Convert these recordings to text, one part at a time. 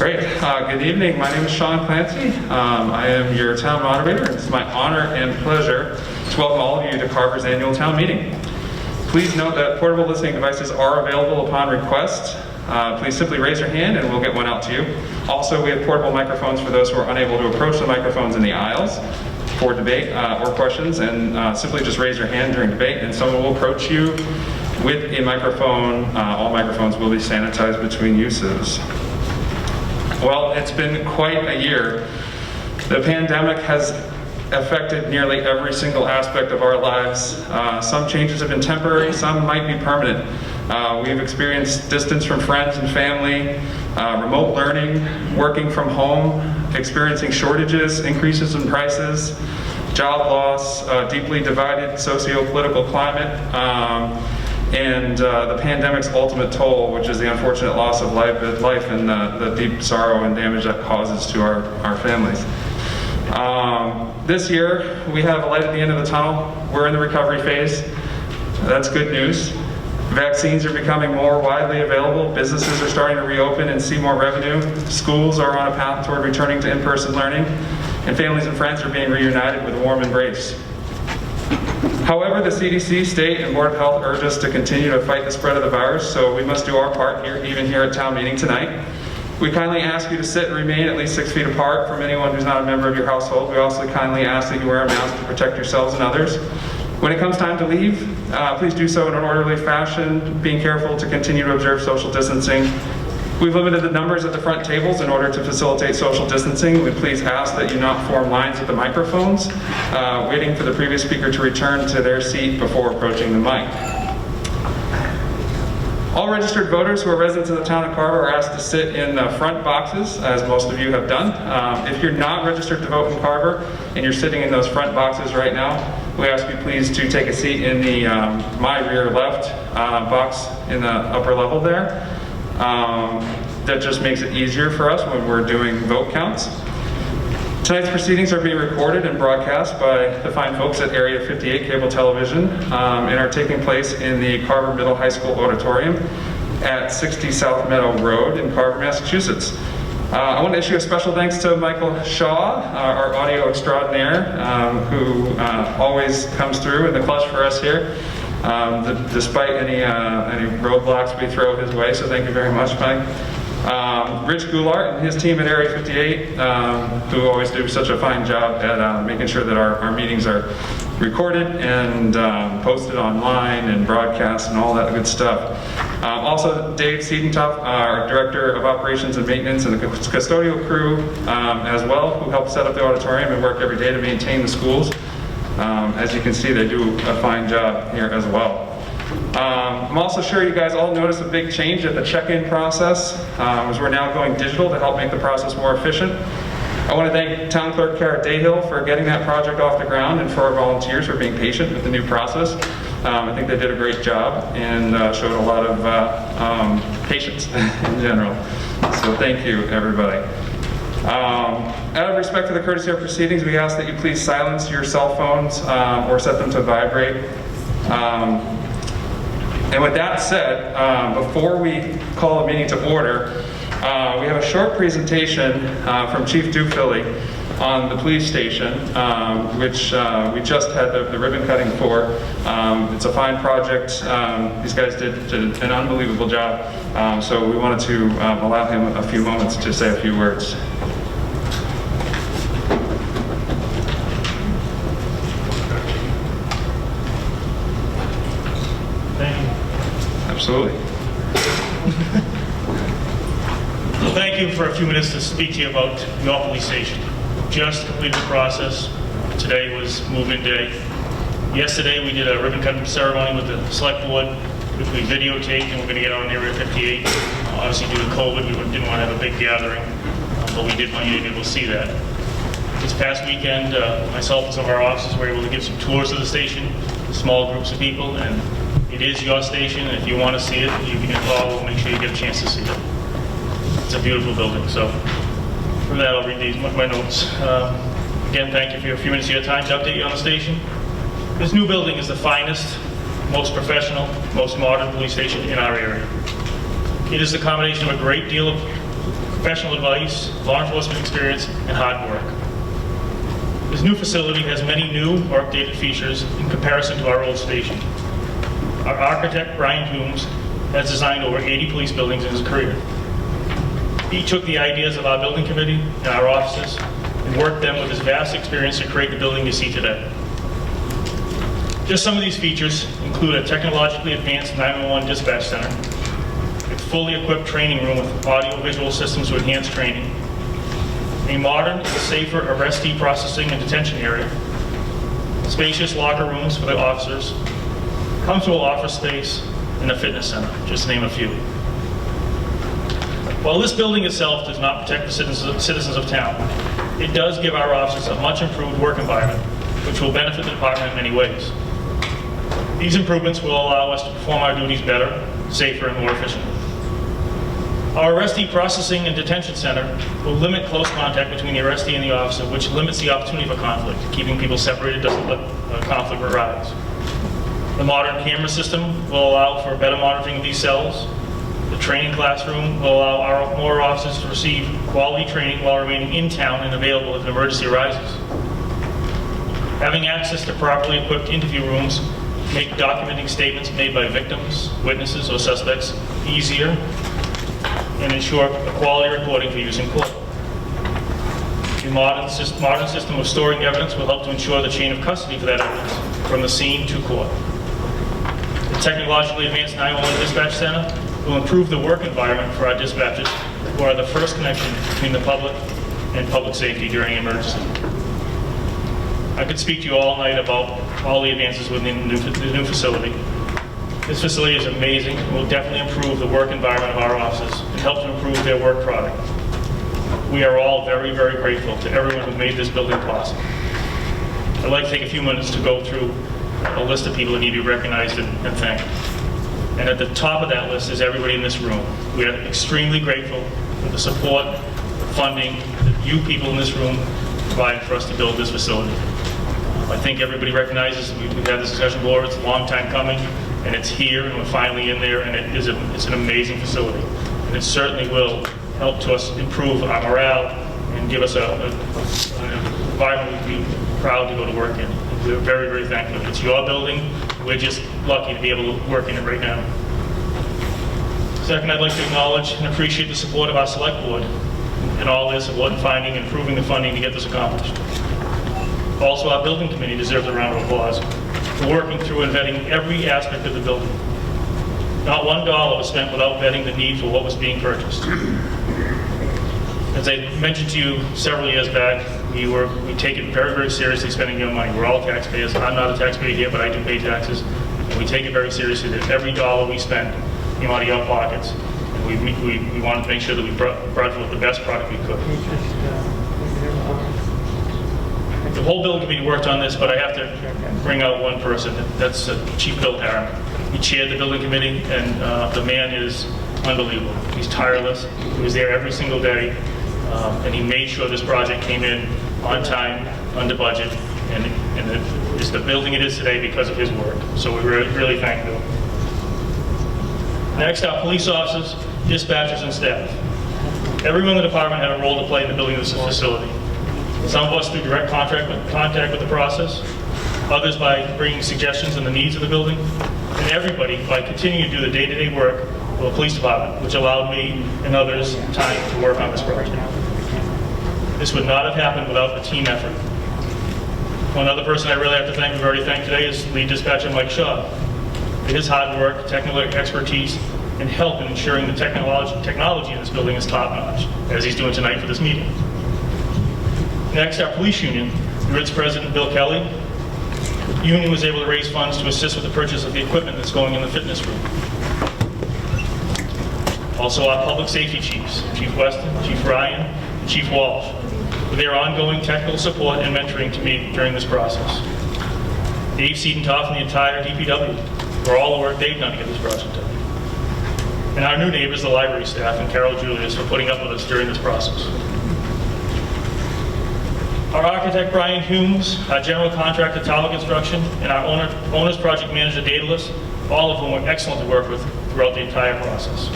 Great. Good evening. My name is Sean Clancy. I am your town moderator. It's my honor and pleasure to welcome all of you to Carver's annual town meeting. Please note that portable listening devices are available upon request. Please simply raise your hand and we'll get one out to you. Also, we have portable microphones for those who are unable to approach the microphones in the aisles for debate or questions, and simply just raise your hand during debate and someone will approach you with a microphone. All microphones will be sanitized between uses. Well, it's been quite a year. The pandemic has affected nearly every single aspect of our lives. Some changes have been temporary, some might be permanent. We've experienced distance from friends and family, remote learning, working from home, experiencing shortages, increases in prices, job loss, deeply divided socio-political climate, and the pandemic's ultimate toll, which is the unfortunate loss of life and the deep sorrow and damage that causes to our families. This year, we have a light at the end of the tunnel. We're in the recovery phase. That's good news. Vaccines are becoming more widely available. Businesses are starting to reopen and see more revenue. Schools are on a path toward returning to in-person learning. And families and friends are being reunited with a warm embrace. However, the CDC, state, and Board of Health urge us to continue to fight the spread of the virus, so we must do our part here, even here at town meeting tonight. We kindly ask you to sit and remain at least 6 feet apart from anyone who's not a member of your household. We also kindly ask that you wear a mask to protect yourselves and others. When it comes time to leave, please do so in an orderly fashion, being careful to continue to observe social distancing. We've limited the numbers at the front tables in order to facilitate social distancing. We please ask that you not form lines at the microphones, waiting for the previous speaker to return to their seat before approaching the mic. All registered voters who are residents of the town of Carver are asked to sit in the front boxes, as most of you have done. If you're not registered to vote in Carver and you're sitting in those front boxes right now, we ask you please to take a seat in the my rear left box in the upper level there. That just makes it easier for us when we're doing vote counts. Tonight's proceedings are being recorded and broadcast by the fine folks at Area 58 Cable Television and are taking place in the Carver Middle High School Auditorium at 60 South Meadow Road in Carver, Massachusetts. I want to issue a special thanks to Michael Shaw, our audio extraordinaire, who always comes through in the clutch for us here, despite any roadblocks we throw his way, so thank you very much, Mike. Rich Goulart and his team at Area 58, who always do such a fine job at making sure that our meetings are recorded and posted online and broadcast and all that good stuff. Also, Dave Siedentoff, our Director of Operations and Maintenance, and the custodial crew as well, who help set up the auditorium and work every day to maintain the schools. As you can see, they do a fine job here as well. I'm also sure you guys all noticed a big change at the check-in process, as we're now going digital to help make the process more efficient. I want to thank Town Clerk Kara Dayhill for getting that project off the ground and for our volunteers for being patient with the new process. I think they did a great job and showed a lot of patience in general. So thank you, everybody. Out of respect to the courtesy of proceedings, we ask that you please silence your cell phones or set them to vibrate. And with that said, before we call the meeting to order, we have a short presentation from Chief Dufilly on the police station, which we just had the ribbon cutting for. It's a fine project. These guys did an unbelievable job, so we wanted to allow him a few moments to say a few words. Absolutely. Well, thank you for a few minutes to speak to you about your police station. Just completed the process. Today was move-in day. Yesterday we did a ribbon cutting ceremony with the select board, which we videotaped, and we're going to get on Area 58. Obviously due to COVID, we didn't want to have a big gathering, but we did want you to be able to see that. This past weekend, myself and some of our officers were able to give some tours of the station to small groups of people, and it is your station, and if you want to see it, you can call. We'll make sure you get a chance to see it. It's a beautiful building, so for that I'll read my notes. Again, thank you for a few minutes of your time to update you on the station. This new building is the finest, most professional, most modern police station in our area. It is the combination of a great deal of professional advice, law enforcement experience, and hard work. This new facility has many new or updated features in comparison to our old station. Our architect, Brian Humes, has designed over 80 police buildings in his career. He took the ideas of our building committee and our offices and worked them with his vast experience to create the building you see today. Just some of these features include a technologically advanced 911 dispatch center, a fully equipped training room with audio-visual systems to enhance training, a modern and safer arrestee processing and detention area, spacious locker rooms for the officers, comfortable office space, and a fitness center, just to name a few. While this building itself does not protect the citizens of town, it does give our officers a much improved work environment, which will benefit the department in many ways. These improvements will allow us to perform our duties better, safer, and more efficiently. Our arrestee processing and detention center will limit close contact between the arrestee and the officer, which limits the opportunity for conflict. Keeping people separated doesn't let conflict arise. The modern camera system will allow for better monitoring of these cells. The training classroom will allow more officers to receive quality training while remaining in town and available if an emergency arises. Having access to properly equipped interview rooms make documenting statements made by victims, witnesses, or suspects easier and ensure quality reporting for use in court. The modern system of storing evidence will help to ensure the chain of custody for that evidence from the scene to court. The technologically advanced 911 dispatch center will improve the work environment for our dispatchers, who are the first connection between the public and public safety during an emergency. I could speak to you all night about all the advances within the new facility. This facility is amazing and will definitely improve the work environment of our officers and help to improve their work product. We are all very, very grateful to everyone who made this building possible. I'd like to take a few minutes to go through a list of people that need to be recognized and thanked. And at the top of that list is everybody in this room. We are extremely grateful for the support, the funding that you people in this room provided for us to build this facility. I think everybody recognizes, we've had this discussion before, it's a long time coming, and it's here, and we're finally in there, and it's an amazing facility. And it certainly will help to us improve our morale and give us an environment we'd be proud to go to work in. We're very, very thankful. It's your building. We're just lucky to be able to work in it right now. Second, I'd like to acknowledge and appreciate the support of our select board and all their support in finding and improving the funding to get this accomplished. Also, our building committee deserves a round of applause for working through and vetting every aspect of the building. Not $1 was spent without vetting the need for what was being purchased. As I mentioned to you several years back, we take it very, very seriously spending your money. We're all taxpayers. I'm not a taxpayer here, but I do pay taxes. And we take it very seriously that every dollar we spend came out of your pockets. And we wanted to make sure that we brought forth the best product we could. The whole building committee worked on this, but I have to bring out one person. That's Chief Bill Harron. He chaired the building committee, and the man is unbelievable. He's tireless. He was there every single day, and he made sure this project came in on time, under budget, and it's the building it is today because of his work. So we really thank Bill. Next, our police officers, dispatchers, and staff. Everyone in the department had a role to play in the building of this facility. Some of us through direct contact with the process, others by bringing suggestions on the needs of the building, and everybody by continuing to do the day-to-day work of the police department, which allowed me and others time to work on this project. This would not have happened without a team effort. One other person I really have to thank, we've already thanked today, is lead dispatcher Mike Shaw. For his hard work, technical expertise, and help in ensuring the technology in this building is top-notch, as he's doing tonight for this meeting. Next, our police union, through its president, Bill Kelly. The union was able to raise funds to assist with the purchase of the equipment that's going in the fitness room. Also, our public safety chiefs, Chief Weston, Chief Ryan, and Chief Walsh, with their ongoing technical support and mentoring to me during this process. Dave Seatontoff and the entire DPW for all the work they've done to get this project done. And our new neighbors, the library staff, and Carol Julius for putting up with us during this process. Our architect, Brian Humes, our general contractor, Tower Construction, and our owner's project manager, Daedalus, all of whom were excellent to work with throughout the entire process.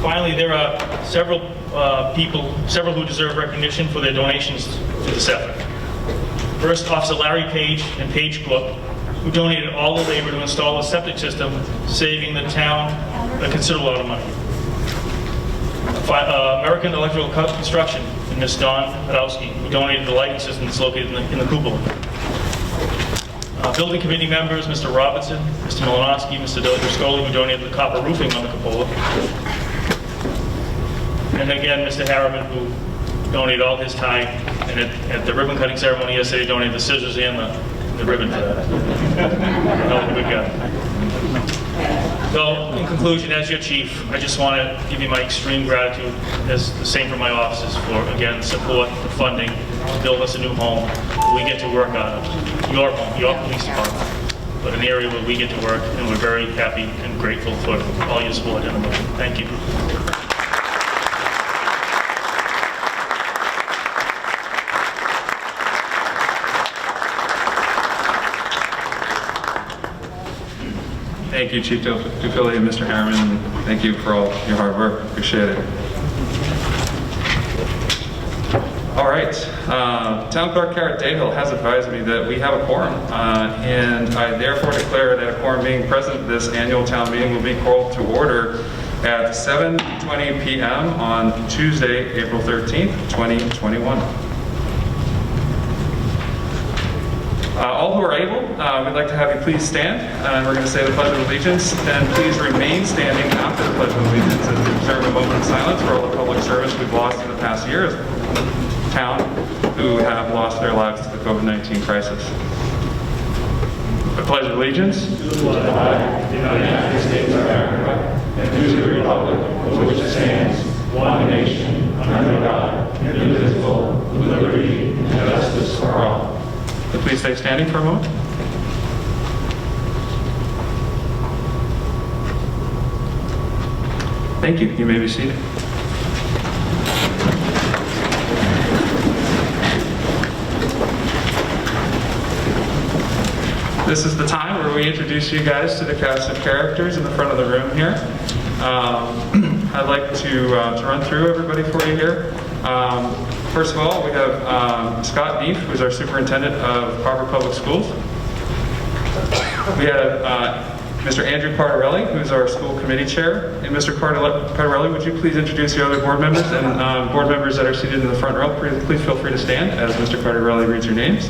Finally, there are several who deserve recognition for their donations to this effort. First, Officer Larry Page and Page Cook, who donated all the labor to install a septic system, saving the town a considerable amount of money. American Electrical Construction and Ms. Dawn Podolsky, who donated the lighting system that's located in the cupola. Building committee members, Mr. Robertson, Mr. Malinowski, Mr. Driscoll, who donated the copper roofing on the cupola. And again, Mr. Harriman, who donated all his time, and at the ribbon cutting ceremony yesterday, donated the scissors and the ribbon for that. Hell of a good guy. So, in conclusion, as your chief, I just want to give you my extreme gratitude, as the same for my officers, for, again, support, the funding, to build us a new home. We get to work on your home, your police department, but an area where we get to work, and we're very happy and grateful for all your support in the movement. Thank you. Thank you, Chief Dufilli and Mr. Harriman. Thank you for all your hard work. Appreciate it. All right. Town Clerk Kara Dayhill has advised me that we have a quorum, and I therefore declare that a quorum being present, this annual town meeting will be called to order at 7:20 p.m. on Tuesday, April 13th, 2021. All who are able, we'd like to have you please stand, and we're going to say the Pledge of Allegiance, and please remain standing after the Pledge of Allegiance as we observe a moment of silence for all the public service we've lost in the past year as a town who have lost their lives to the COVID-19 crisis. The Pledge of Allegiance to the flag of the United States of America and to the republic for which it stands, one nation, under God, indivisible, with liberty and justice for all. So please stay standing for a moment. Thank you. You may be seated. This is the time where we introduce you guys to the cast of characters in the front of the room here. I'd like to run through everybody for you here. First of all, we have Scott Neef, who's our superintendent of Carver Public Schools. We have Mr. Andrew Cardarelli, who's our school committee chair. And Mr. Cardarelli, would you please introduce the other board members and board members that are seated in the front row? Please feel free to stand as Mr. Cardarelli reads your names.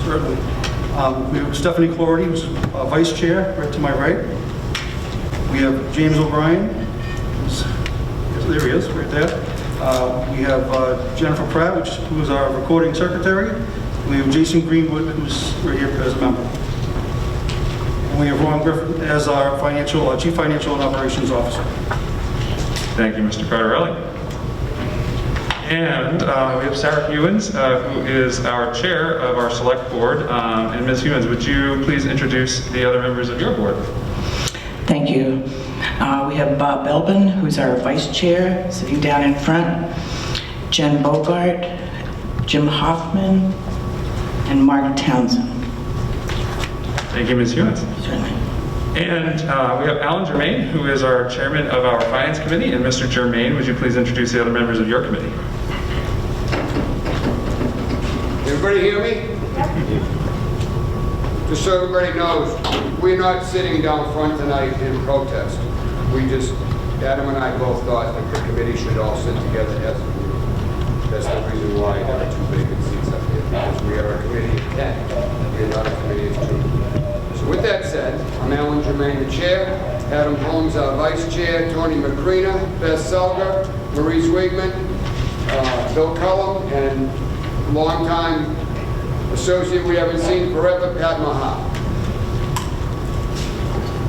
Certainly. We have Stephanie Cloherty, who's vice chair, right to my right. We have James O'Brien, there he is, right there. We have Jennifer Pratt, who is our recording secretary. We have Jason Greenwood, who's right here as a member. And we have Ron Griffin as our chief financial and operations officer. Thank you, Mr. Cardarelli. And we have Sarah Hewins, who is our chair of our select board. And Ms. Hewins, would you please introduce the other members of your board? Thank you. We have Bob Belbin, who's our vice chair, sitting down in front. Jen Bogart, Jim Hoffman, and Mark Townsend. Thank you, Ms. Hewins. Certainly. And we have Alan Germain, who is our chairman of our finance committee. And Mr. Germain, would you please introduce the other members of your committee? Everybody hear me? Just so everybody knows, we're not sitting down front tonight in protest. Adam and I both thought that the committee should all sit together as a group. That's the reason why there are two vacant seats up here, because we are a committee of 10. We're not a committee of 2. So with that said, I'm Alan Germain, the chair. Adam Holmes, our vice chair. Tony Macrina, Beth Selger, Maurice Wigman, Bill Cullum, and longtime associate we haven't seen forever, Pat Maha.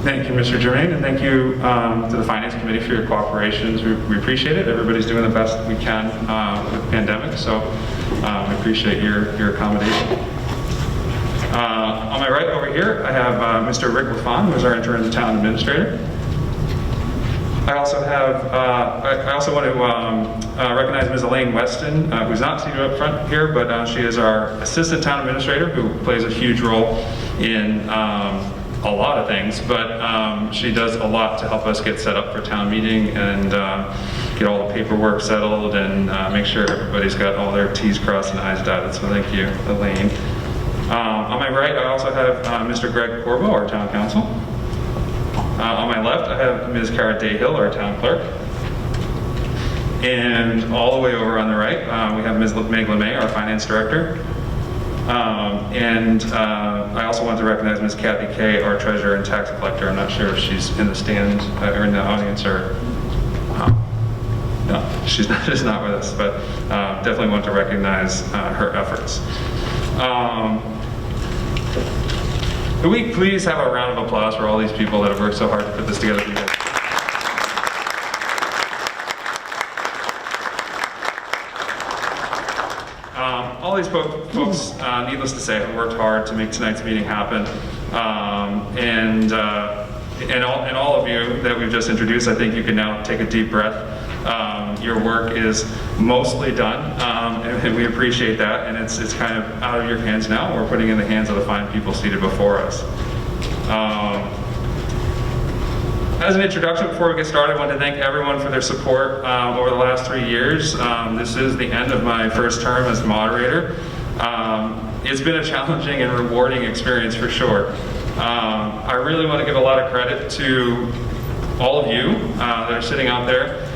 Thank you, Mr. Germain, and thank you to the Finance Committee for your cooperation. We appreciate it. Everybody's doing the best we can with the pandemic, so we appreciate your accommodation. On my right over here, I have Mr. Rick LaFon, who is our interim town administrator. I also want to recognize Ms. Elaine Weston, who's not seated up front here, but she is our assistant town administrator, who plays a huge role in a lot of things, but she does a lot to help us get set up for town meeting and get all the paperwork settled and make sure everybody's got all their T's crossed and I's dotted, so thank you, Elaine. On my right, I also have Mr. Greg Corbo, our town council. On my left, I have Ms. Cara Dayhill, our town clerk. And all the way over on the right, we have Ms. Meg LeMay, our finance director. I also want to recognize Ms. Kathy Kay, our treasurer and tax collector. I'm not sure if she's in the stand or in the audience or no, she's not with us, but definitely want to recognize her efforts. Could we please have a round of applause for all these people that have worked so hard to put this together? All these folks, needless to say, have worked hard to make tonight's meeting happen. And all of you that we've just introduced, I think you can now take a deep breath. Your work is mostly done, and we appreciate that, and it's kind of out of your hands now. We're putting it in the hands of the fine people seated before us. As an introduction, before we get started, I want to thank everyone for their support over the last 3 years. This is the end of my first term as moderator. It's been a challenging and rewarding experience for sure. I really want to give a lot of credit to all of you that are sitting out there.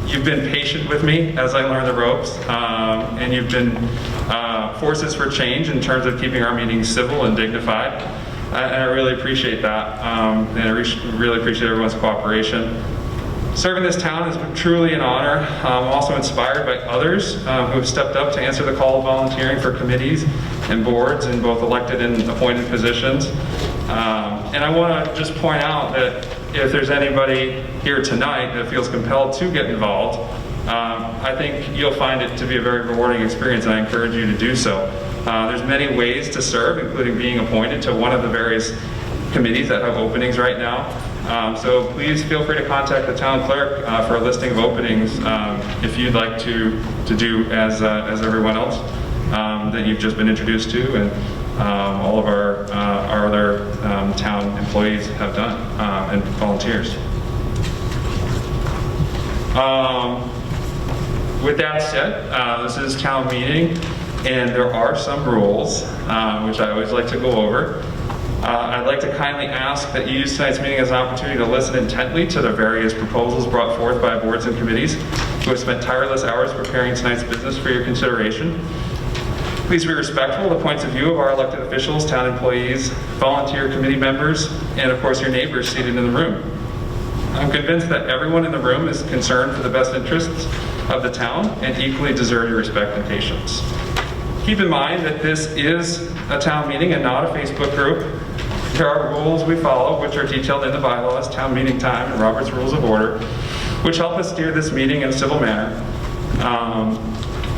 You've been patient with me as I learn the ropes, and you've been forces for change in terms of keeping our meetings civil and dignified. And I really appreciate that, and I really appreciate everyone's cooperation. Serving this town has been truly an honor. I'm also inspired by others who have stepped up to answer the call of volunteering for committees and boards in both elected and appointed positions. And I want to just point out that if there's anybody here tonight that feels compelled to get involved, I think you'll find it to be a very rewarding experience, and I encourage you to do so. There's many ways to serve, including being appointed to one of the various committees that have openings right now. So please feel free to contact the town clerk for a listing of openings if you'd like to do as everyone else that you've just been introduced to, and all of our other town employees have done, and volunteers. With that said, this is town meeting, and there are some rules, which I always like to go over. I'd like to kindly ask that you use tonight's meeting as an opportunity to listen intently to the various proposals brought forth by boards and committees who have spent tireless hours preparing tonight's business for your consideration. Please be respectful of the points of view of our elected officials, town employees, volunteer committee members, and of course your neighbors seated in the room. I'm convinced that everyone in the room is concerned for the best interests of the town and equally deserve your respect and patience. Keep in mind that this is a town meeting and not a Facebook group. There are rules we follow, which are detailed in the bylaws, town meeting time, and Robert's Rules of Order, which help us steer this meeting in a civil manner.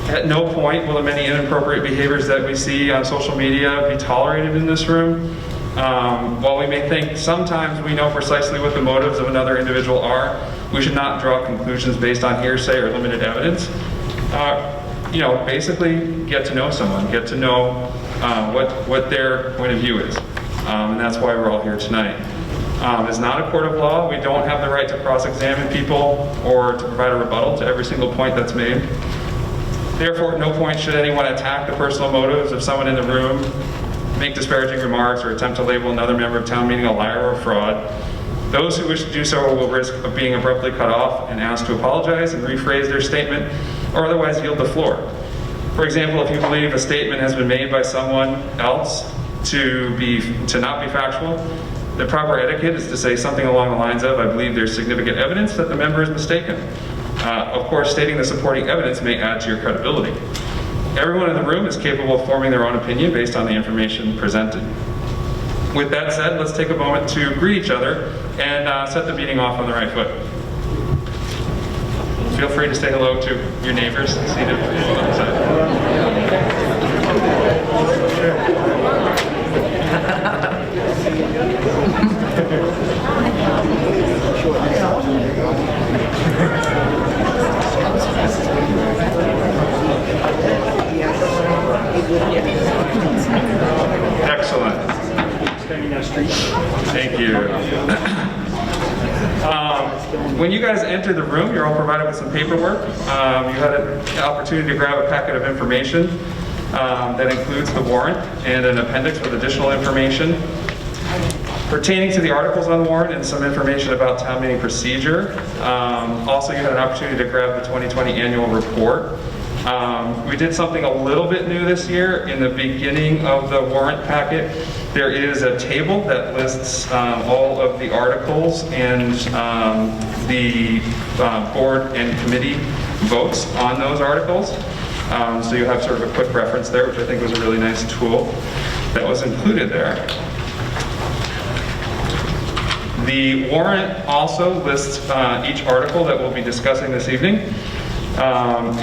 At no point will the many inappropriate behaviors that we see on social media be tolerated in this room. While we may think sometimes we know precisely what the motives of another individual are, we should not draw conclusions based on hearsay or limited evidence. Basically get to know someone, get to know what their point of view is. And that's why we're all here tonight. It's not a court of law. We don't have the right to cross-examine people or to provide a rebuttal to every single point that's made. Therefore, at no point should anyone attack the personal motives of someone in the room, make disparaging remarks, or attempt to label another member of town meeting a liar or a fraud. Those who wish to do so will risk of being abruptly cut off and asked to apologize and rephrase their statement, or otherwise yield the floor. For example, if you believe a statement has been made by someone else to not be factual, the proper etiquette is to say something along the lines of, I believe there's significant evidence that the member is mistaken. Of course, stating the supporting evidence may add to your credibility. Everyone in the room is capable of forming their own opinion based on the information presented. With that said, let's take a moment to greet each other and set the meeting off on the right foot. Feel free to say hello to your neighbors seated on the side. Excellent. When you guys enter the room, you're all provided with some paperwork. You had an opportunity to grab a packet of information that includes the warrant and an appendix with additional information pertaining to the articles on the warrant and some information about town meeting procedure. Also, you had an opportunity to grab the 2020 annual report. We did something a little bit new this year. In the beginning of the warrant packet, there is a table that lists all of the articles and the board and committee votes on those articles. So you have sort of a quick reference there, which I think was a really nice tool that was included there. The warrant also lists each article that we'll be discussing this evening.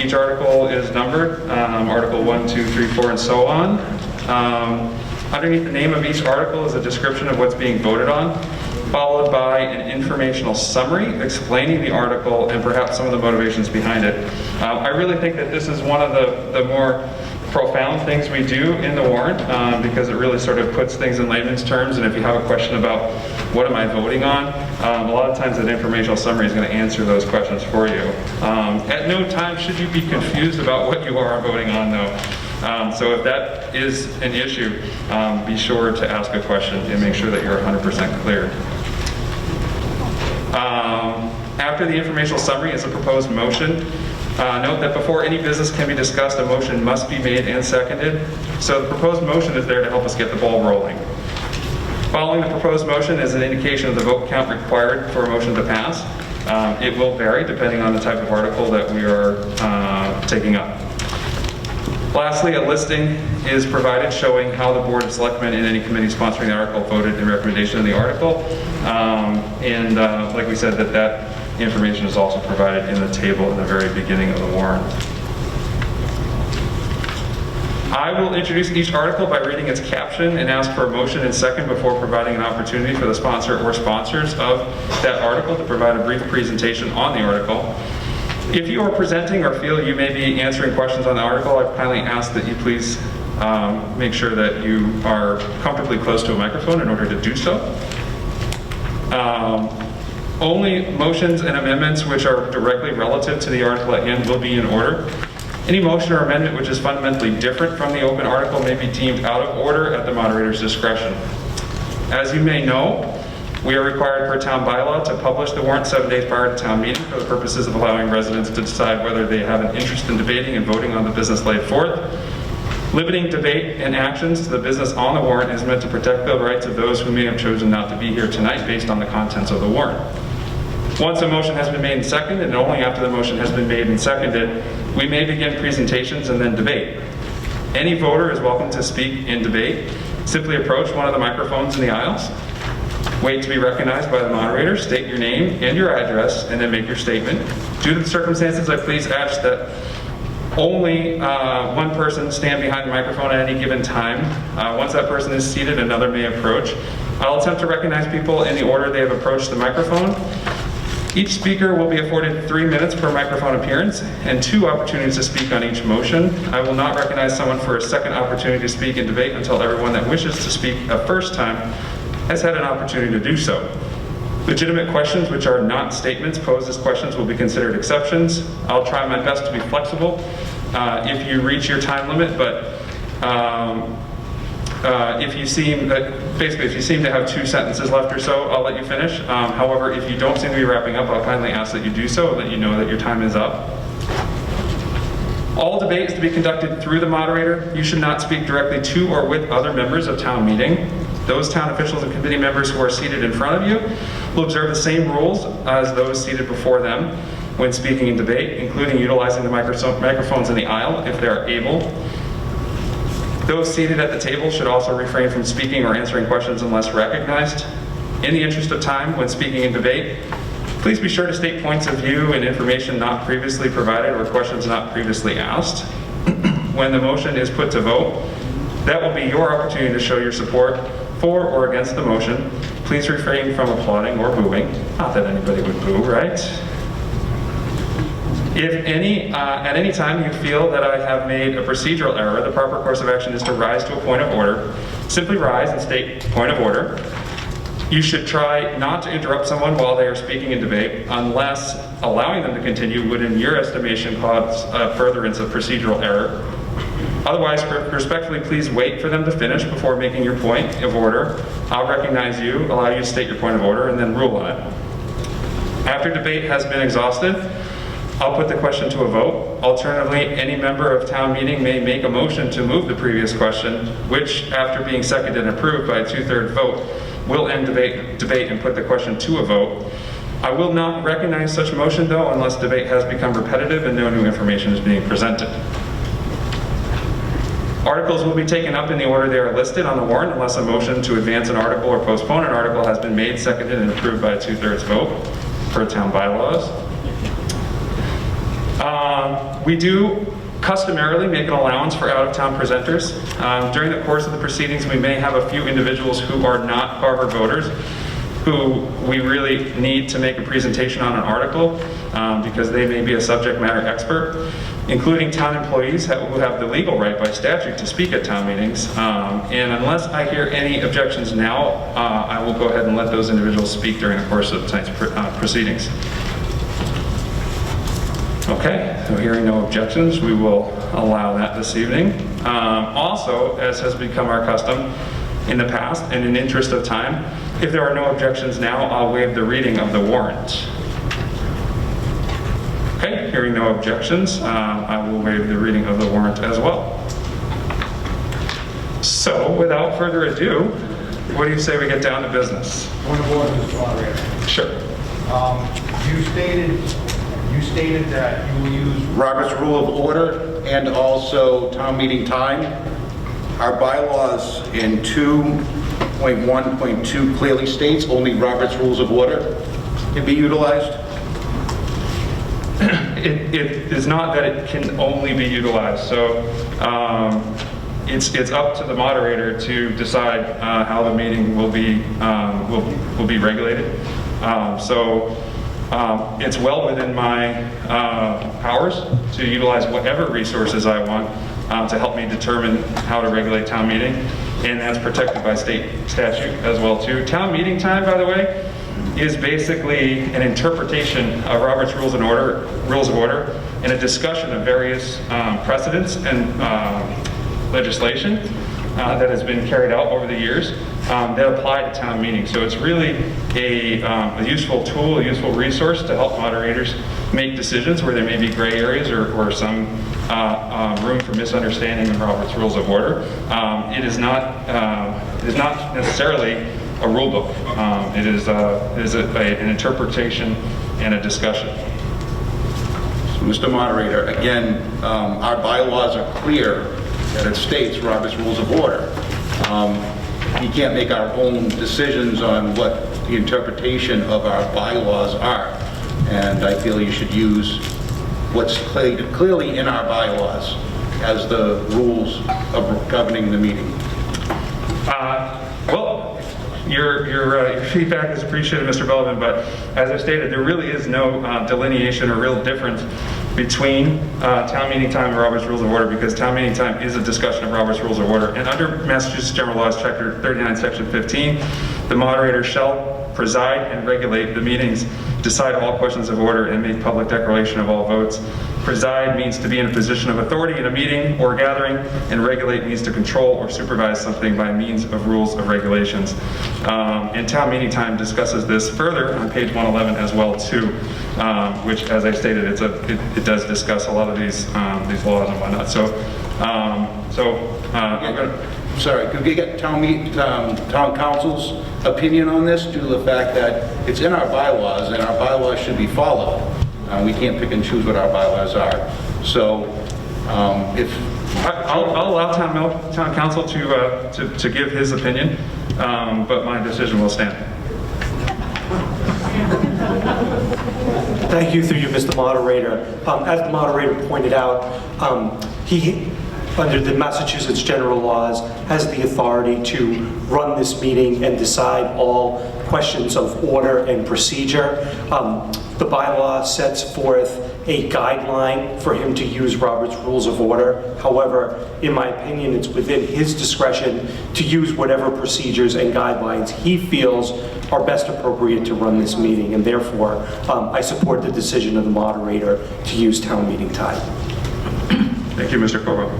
Each article is numbered, Article 1, 2, 3, 4, and so on. Underneath the name of each article is a description of what's being voted on, followed by an informational summary explaining the article and perhaps some of the motivations behind it. I really think that this is one of the more profound things we do in the warrant because it really sort of puts things in layman's terms, and if you have a question about what am I voting on, a lot of times that informational summary is going to answer those questions for you. At no time should you be confused about what you are voting on though. So if that is an issue, be sure to ask a question and make sure that you're 100% clear. After the informational summary is a proposed motion. Note that before any business can be discussed, a motion must be made and seconded. So the proposed motion is there to help us get the ball rolling. Following the proposed motion is an indication of the vote count required for a motion to pass. It will vary depending on the type of article that we are taking up. Lastly, a listing is provided showing how the Board of Selectmen and any committee sponsoring the article voted in recommendation of the article. Like we said, that information is also provided in the table in the very beginning of the warrant. I will introduce each article by reading its caption and ask for a motion and second before providing an opportunity for the sponsor or sponsors of that article to provide a brief presentation on the article. If you are presenting or feel you may be answering questions on the article, I kindly ask that you please make sure that you are comfortably close to a microphone in order to do so. Only motions and amendments which are directly relative to the article at hand will be in order. Any motion or amendment which is fundamentally different from the open article may be deemed out of order at the moderator's discretion. As you may know, we are required per town bylaw to publish the warrant 7 days prior to town meeting for the purposes of allowing residents to decide whether they have an interest in debating and voting on the business laid forth. Limiting debate and actions to the business on the warrant is meant to protect the rights of those who may have chosen not to be here tonight based on the contents of the warrant. Once a motion has been made and seconded, and only after the motion has been made and seconded, we may begin presentations and then debate. Any voter is welcome to speak in debate. Simply approach one of the microphones in the aisles. Wait to be recognized by the moderator, state your name and your address, and then make your statement. Due to the circumstances, I please ask that only one person stand behind the microphone at any given time. Once that person is seated, another may approach. I'll attempt to recognize people in the order they have approached the microphone. Each speaker will be afforded 3 minutes per microphone appearance and 2 opportunities to speak on each motion. I will not recognize someone for a second opportunity to speak in debate until everyone that wishes to speak a first time has had an opportunity to do so. Legitimate questions which are not statements posed as questions will be considered exceptions. I'll try my best to be flexible if you reach your time limit, but if you seem to have 2 sentences left or so, I'll let you finish. However, if you don't seem to be wrapping up, I'll kindly ask that you do so and let you know that your time is up. All debate is to be conducted through the moderator. You should not speak directly to or with other members of town meeting. Those town officials and committee members who are seated in front of you will observe the same rules as those seated before them when speaking in debate, including utilizing the microphones in the aisle if they are able. Those seated at the table should also refrain from speaking or answering questions unless recognized. In the interest of time, when speaking in debate, please be sure to state points of view and information not previously provided or questions not previously asked. When the motion is put to vote, that will be your opportunity to show your support for or against the motion. Please refrain from applauding or booing. Not that anybody would boo, right? If at any time you feel that I have made a procedural error, the proper course of action is to rise to a point of order. Simply rise and state point of order. You should try not to interrupt someone while they are speaking in debate, unless allowing them to continue would, in your estimation, cause a furtherance of procedural error. Otherwise, respectfully, please wait for them to finish before making your point of order. I'll recognize you, allow you to state your point of order, and then rule on it. After debate has been exhausted, I'll put the question to a vote. Alternatively, any member of town meeting may make a motion to move the previous question, which, after being seconded and approved by a 2/3 vote, will end debate and put the question to a vote. I will not recognize such motion, though, unless debate has become repetitive and no new information is being presented. Articles will be taken up in the order they are listed on the warrant unless a motion to advance an article or postpone an article has been made, seconded, and approved by a 2/3 vote per town bylaws. We do customarily make an allowance for out-of-town presenters. During the course of the proceedings, we may have a few individuals who are not Carver voters who we really need to make a presentation on an article because they may be a subject matter expert, including town employees who have the legal right by statute to speak at town meetings. And unless I hear any objections now, I will go ahead and let those individuals speak during the course of tonight's proceedings. Okay, so hearing no objections, we will allow that this evening. Also, as has become our custom in the past, and in interest of time, if there are no objections now, I'll waive the reading of the warrant. Okay, hearing no objections, I will waive the reading of the warrant as well. So, without further ado, what do you say we get down to business? Point of order, Mr. Moderator. Sure. You stated that you will use Robert's Rule of Order and also town meeting time. Our bylaws in 2.1.2 clearly states only Robert's Rules of Order can be utilized. It is not that it can only be utilized, so it's up to the moderator to decide how the meeting will be regulated. It's well within my powers to utilize whatever resources I want to help me determine how to regulate town meeting, and that's protected by state statute as well too. Town meeting time, by the way, is basically an interpretation of Robert's Rules of Order and a discussion of various precedents and legislation that has been carried out over the years that apply to town meetings. So it's really a useful tool, a useful resource to help moderators make decisions where there may be gray areas or some room for misunderstanding of Robert's Rules of Order. It is not necessarily a rule book. It is an interpretation and a discussion. Mr. Moderator, again, our bylaws are clear that it states Robert's Rules of Order. We can't make our own decisions on what the interpretation of our bylaws are. And I feel you should use what's clearly in our bylaws as the rules of governing the meeting. Well, your feedback is appreciated, Mr. Belvin, but as I stated, there really is no delineation or real difference between town meeting time and Robert's Rules of Order, because town meeting time is a discussion of Robert's Rules of Order. And under Massachusetts General Laws, Chapter 39, Section 15, the moderator shall preside and regulate the meetings, decide all questions of order, and make public declaration of all votes. Preside means to be in a position of authority in a meeting or gathering, and regulate means to control or supervise something by means of rules of regulations. And town meeting time discusses this further on page 111 as well too, which, as I stated, it does discuss a lot of these laws and whatnot. I'm going to. Sorry, could we get town council's opinion on this due to the fact that it's in our bylaws and our bylaws should be followed? We can't pick and choose what our bylaws are. So I'll allow town council to give his opinion, but my decision will stand. Thank you, through you, Mr. Moderator. As the moderator pointed out, he, under the Massachusetts general laws, has the authority to run this meeting and decide all questions of order and procedure. The bylaw sets forth a guideline for him to use Robert's Rules of Order. However, in my opinion, it's within his discretion to use whatever procedures and guidelines he feels are best appropriate to run this meeting, and therefore, I support the decision of the moderator to use town meeting time. Thank you, Mr. Corbo.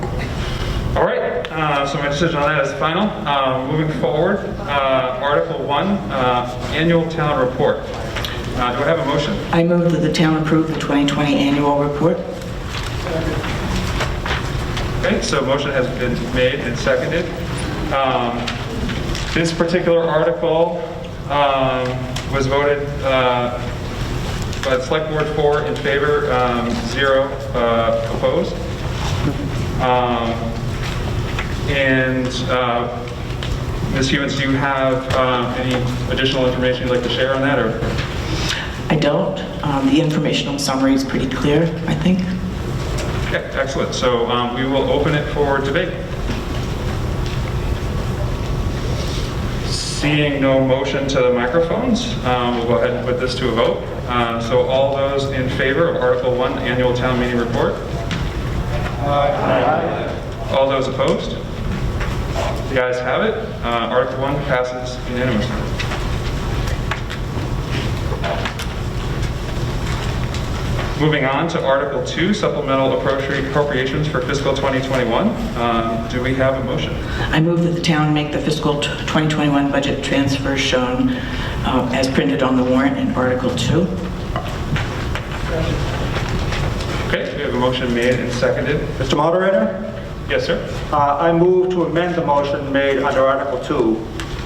All right, so my decision on that is final. Moving forward, Article 1, Annual Town Report. Do I have a motion? I move that the town approve the 2020 annual report. Okay, so motion has been made and seconded. This particular article was voted by the Select Board 4 in favor, 0 opposed. Ms. Hewins, do you have any additional information you'd like to share on that, or? I don't. The informational summary is pretty clear, I think. Okay, excellent. So we will open it for debate. Seeing no motion to the microphones, we'll go ahead and put this to a vote. So all those in favor of Article 1, Annual Town Meeting Report? Aye. All those opposed? The ayes have it. Article 1 passes unanimously. Moving on to Article 2, Supplemental Appropriations for Fiscal 2021. Do we have a motion? I move that the town make the fiscal 2021 budget transfer shown as printed on the warrant in Article 2. Okay, we have a motion made and seconded. Mr. Moderator, Yes, sir. I move to amend the motion made under Article 2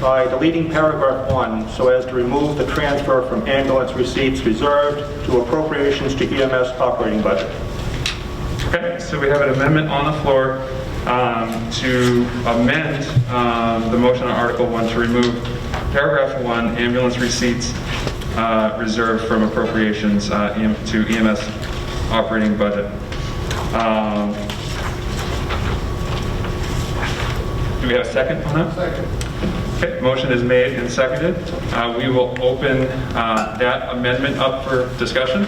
by deleting paragraph 1 so as to remove the transfer from ambulance receipts reserved to appropriations to EMS operating budget. Okay, so we have an amendment on the floor to amend the motion on Article 1 to remove paragraph 1, ambulance receipts reserved from appropriations to EMS operating budget. Do we have a second on that? Second. Okay, motion is made and seconded. We will open that amendment up for discussion.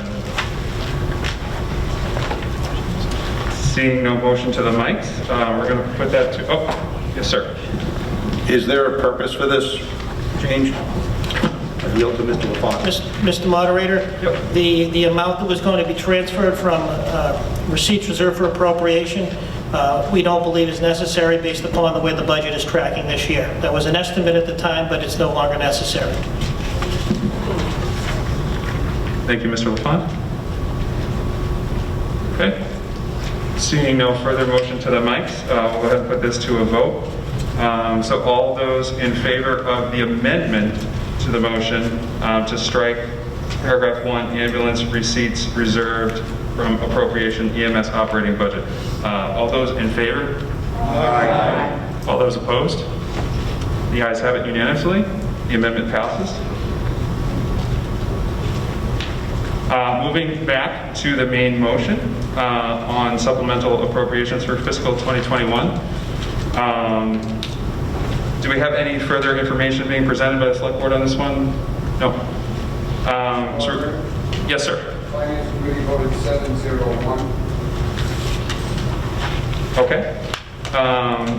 Seeing no motion to the mics, we're going to put that to, oh, yes, sir. Is there a purpose for this change? I yield to Mr. LaFont. Mr. Moderator? Yep. The amount that was going to be transferred from receipts reserved for appropriation, we don't believe is necessary based upon the way the budget is tracking this year. That was an estimate at the time, but it's no longer necessary. Thank you, Mr. LaFont. Okay. Seeing no further motion to the mics, we'll go ahead and put this to a vote. So all those in favor of the amendment to the motion to strike paragraph 1, ambulance receipts reserved from appropriation EMS operating budget. All those in favor? Aye. All those opposed? The ayes have it unanimously. The amendment passes. Moving back to the main motion on supplemental appropriations for fiscal 2021. Do we have any further information being presented by the Select Board on this one? No. Yes, sir. Finance Committee voted 701. Okay.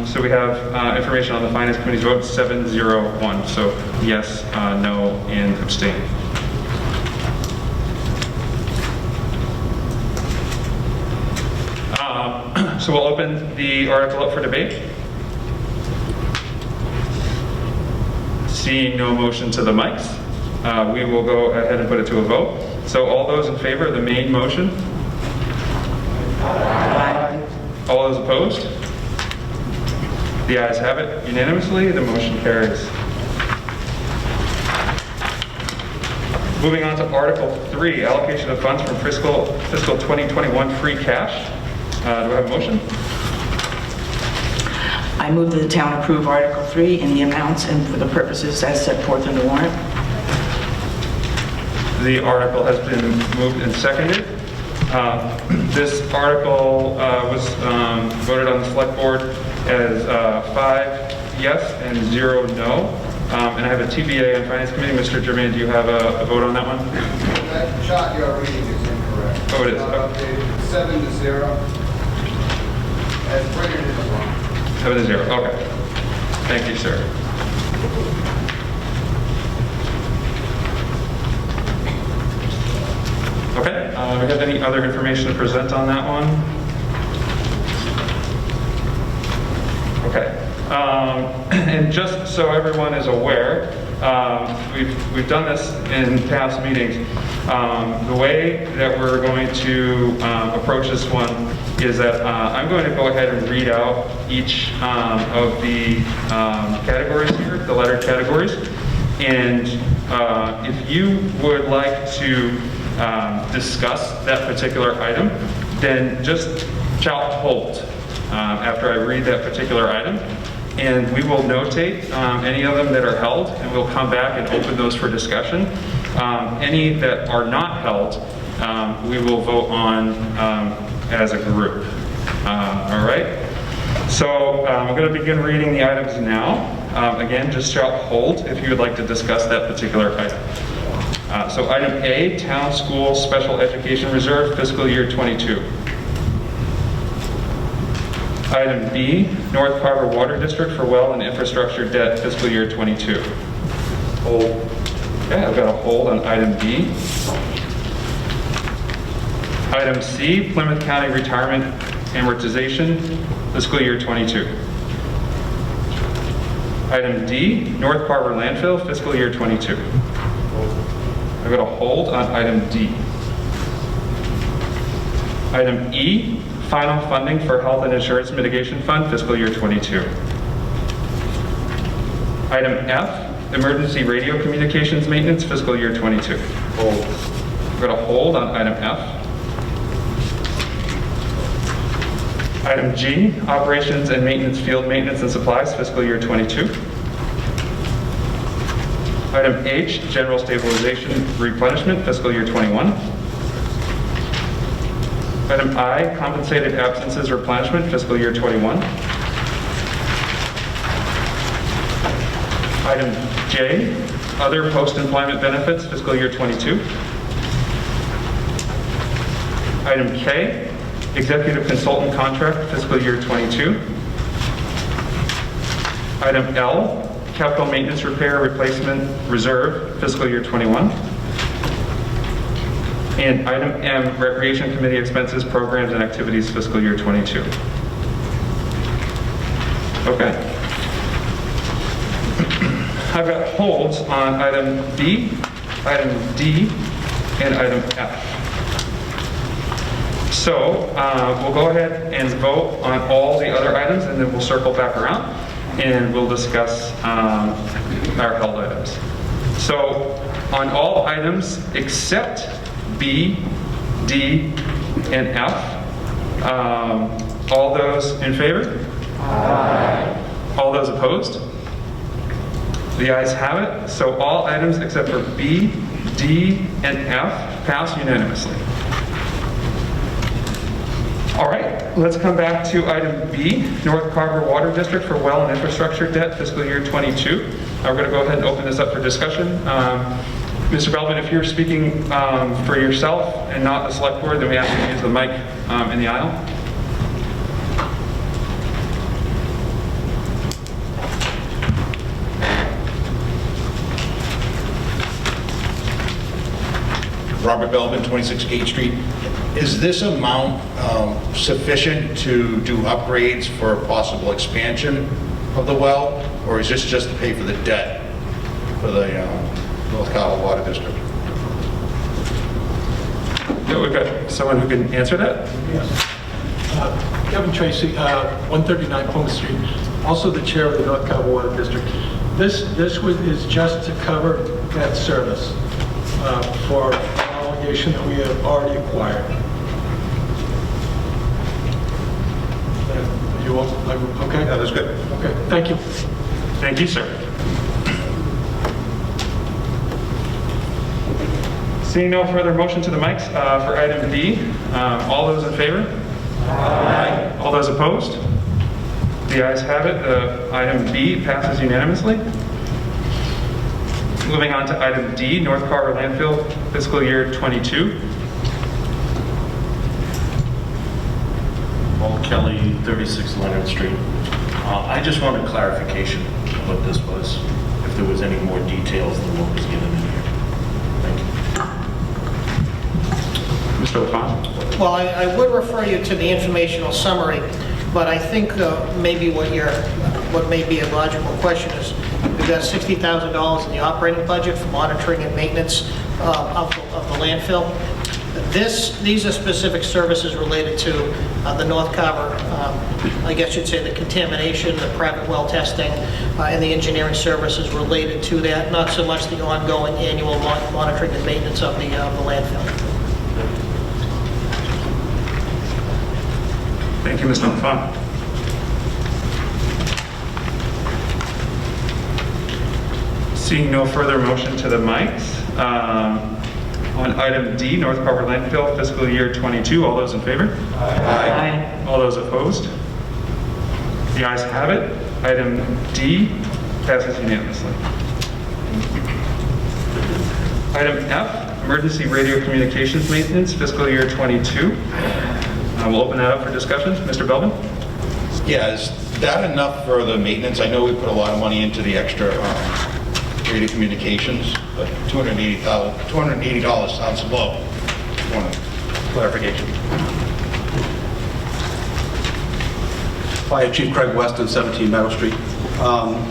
So we have information on the Finance Committee's vote 701. So yes, no, and abstain. So we'll open the article up for debate. Seeing no motion to the mics, we will go ahead and put it to a vote. So all those in favor of the main motion? Aye. All those opposed? The ayes have it unanimously. The motion carries. Moving on to Article 3, allocation of funds from fiscal 2021 free cash. Do I have a motion? I move that the town approve Article 3 in the amounts and for the purposes as set forth in the warrant. The article has been moved and seconded. This article was voted on the Select Board as 5 yes and 0 no. And I have a TBA on Finance Committee. Mr. Germain, do you have a vote on that one? That chart you're reading is incorrect. Oh, it is. It's not updated. It's 7-0. As printed, it's wrong. 7-0, okay. Thank you, sir. Okay, we have any other information to present on that one? Okay. And just so everyone is aware, we've done this in past meetings. The way that we're going to approach this one is that I'm going to go ahead and read out each of the categories here, the lettered categories. And if you would like to discuss that particular item, then just shout "hold" after I read that particular item. And we will notate any of them that are held, and we'll come back and open those for discussion. Any that are not held, we will vote on as a group. All right? So I'm going to begin reading the items now. Again, just shout "hold" if you would like to discuss that particular item. So item A, Town School Special Education Reserve, fiscal year 22. Item B, North Carver Water District for well and infrastructure debt, fiscal year 22. Hold. Okay, I've got a hold on item B. Item C, Plymouth County Retirement Amortization, fiscal year 22. Item D, North Carver Landfill, fiscal year 22. I've got a hold on item D. Item E, Final Funding for Health and Insurance Mitigation Fund, fiscal year 22. Item F, Emergency Radio Communications Maintenance, fiscal year 22. Hold. I've got a hold on item F. Item G, Operations and Maintenance Field Maintenance and Supplies, fiscal year 22. Item H, General Stabilization Replenishment, fiscal year 21. Item I, Compensated Absences Replenishment, fiscal year 21. Item J, Other Post-Employment Benefits, fiscal year 22. Item K, Executive Consultant Contract, fiscal year 22. Item L, Capital Maintenance Repair Replacement Reserve, fiscal year 21. And item M, Recreation Committee Expenses, Programs, and Activities, fiscal year 22. Okay. I've got holds on item B, item D, and item F. So we'll go ahead and vote on all the other items, and then we'll circle back around, and we'll discuss our held items. So on all items except B, D, and F, all those in favor? Aye. All those opposed? The ayes have it. So all items except for B, D, and F pass unanimously. All right, let's come back to item B, North Carver Water District for well and infrastructure debt, fiscal year 22. We're going to go ahead and open this up for discussion. Mr. Belvin, if you're speaking for yourself and not the select board, then we ask you to use the mic in the aisle. Robert Belvin, 26 Gate Street. Is this amount sufficient to do upgrades for a possible expansion of the well, or is this just to pay for the debt for the North Carver Water District? Yeah, we've got someone who can answer that. Yes. Kevin Tracy, 139 Plymouth Street, also the chair of the North Carver Water District. This is just to cover that service for an obligation that we have already acquired. You all, okay? Yeah, that's good. Okay, thank you. Thank you, sir. Seeing no further motion to the mics for item D, all those in favor? Aye. All those opposed? The ayes have it. Item B passes unanimously. Moving on to item D, North Carver landfill, fiscal year 22. Paul Kelly, 36 Leonard Street. I just wanted clarification of what this was, if there was any more details than what was given in here. Thank you. Mr. LaFont? Well, I would refer you to the informational summary, but I think maybe what may be a logical question is, we've got $60,000 in the operating budget for monitoring and maintenance of the landfill. These are specific services related to the North Carver, I guess you'd say the contamination, the private well testing, and the engineering services related to that, not so much the ongoing annual monitoring and maintenance of the landfill. Thank you, Mr. LaFont. Seeing no further motion to the mics, on item D, North Carver landfill, fiscal year 22, all those in favor? Aye. All those opposed? The ayes have it. Item D passes unanimously. Item F, emergency radio communications maintenance, fiscal year 22. We'll open that up for discussion. Mr. Belvin? Yeah, is that enough for the maintenance? I know we put a lot of money into the extra radio communications, but $280 sounds low. Just want a clarification. Fire Chief Craig Weston, 17 Meadow Street.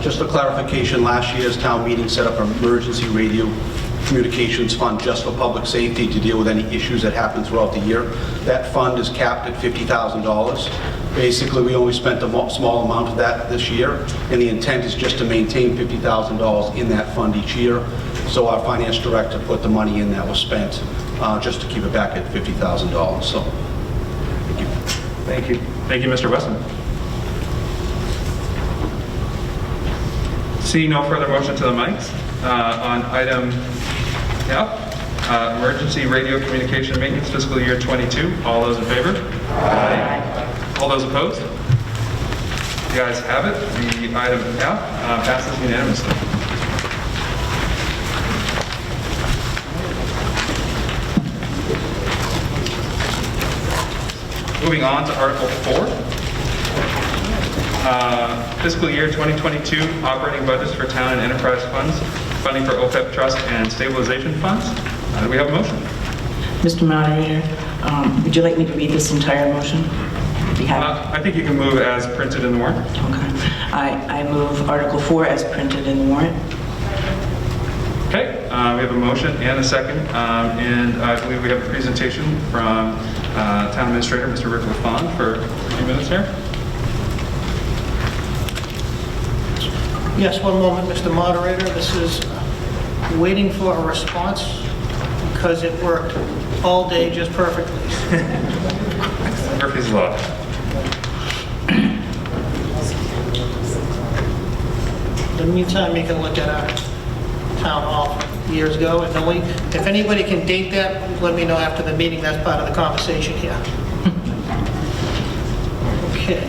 Just a clarification, last year's town meeting set up an emergency radio communications fund just for public safety to deal with any issues that happen throughout the year. That fund is capped at $50,000. Basically, we only spent a small amount of that this year, and the intent is just to maintain $50,000 in that fund each year. So our finance director put the money in that was spent just to keep it back at $50,000. So, thank you. Thank you. Thank you, Mr. Weston. Seeing no further motion to the mics, on item F, emergency radio communication maintenance, fiscal year 22. All those in favor? Aye. All those opposed? The ayes have it. The item F passes unanimously. Moving on to Article 4. Fiscal year 2022 operating budgets for town and enterprise funds, funding for OPEB trust and stabilization funds. Do we have a motion? Mr. Moderator, would you like me to read this entire motion? Be happy. I think you can move as printed in the warrant. Okay. I move Article 4 as printed in the warrant. Okay, we have a motion and a second, and I believe we have a presentation from Town Administrator, Mr. Rick LaFond, for a few minutes here. Yes, one moment, Mr. Moderator. This is waiting for a response because it worked all day just perfectly. Murphy's Law. In the meantime, you can look at our town hall years ago, and if anybody can date that, let me know after the meeting. That's part of the conversation here. Okay.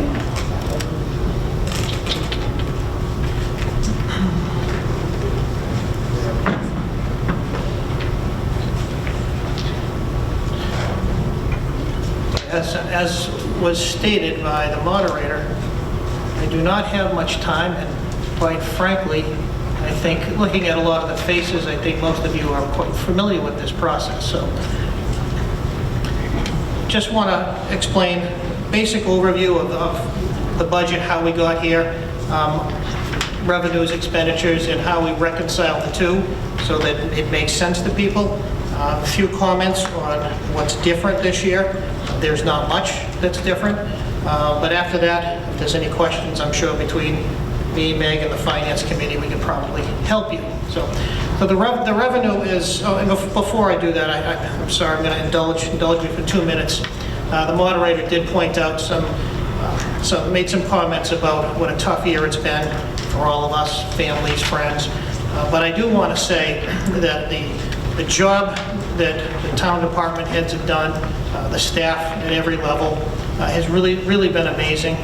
As was stated by the moderator, I do not have much time, and quite frankly, I think looking at a lot of the faces, I think most of you are quite familiar with this process. So just want to explain basic overview of the budget, how we got here, revenues, expenditures, and how we reconcile the two so that it makes sense to people. A few comments on what's different this year. There's not much that's different, but after that, if there's any questions, I'm sure between me, Meg, and the Finance Committee, we can probably help you. So the revenue is, and before I do that, I'm sorry, I'm going to indulge me for 2 minutes. The moderator did point out made some comments about what a tough year it's been for all of us, families, friends. But I do want to say that the job that the town department heads have done, the staff at every level, has really been amazing.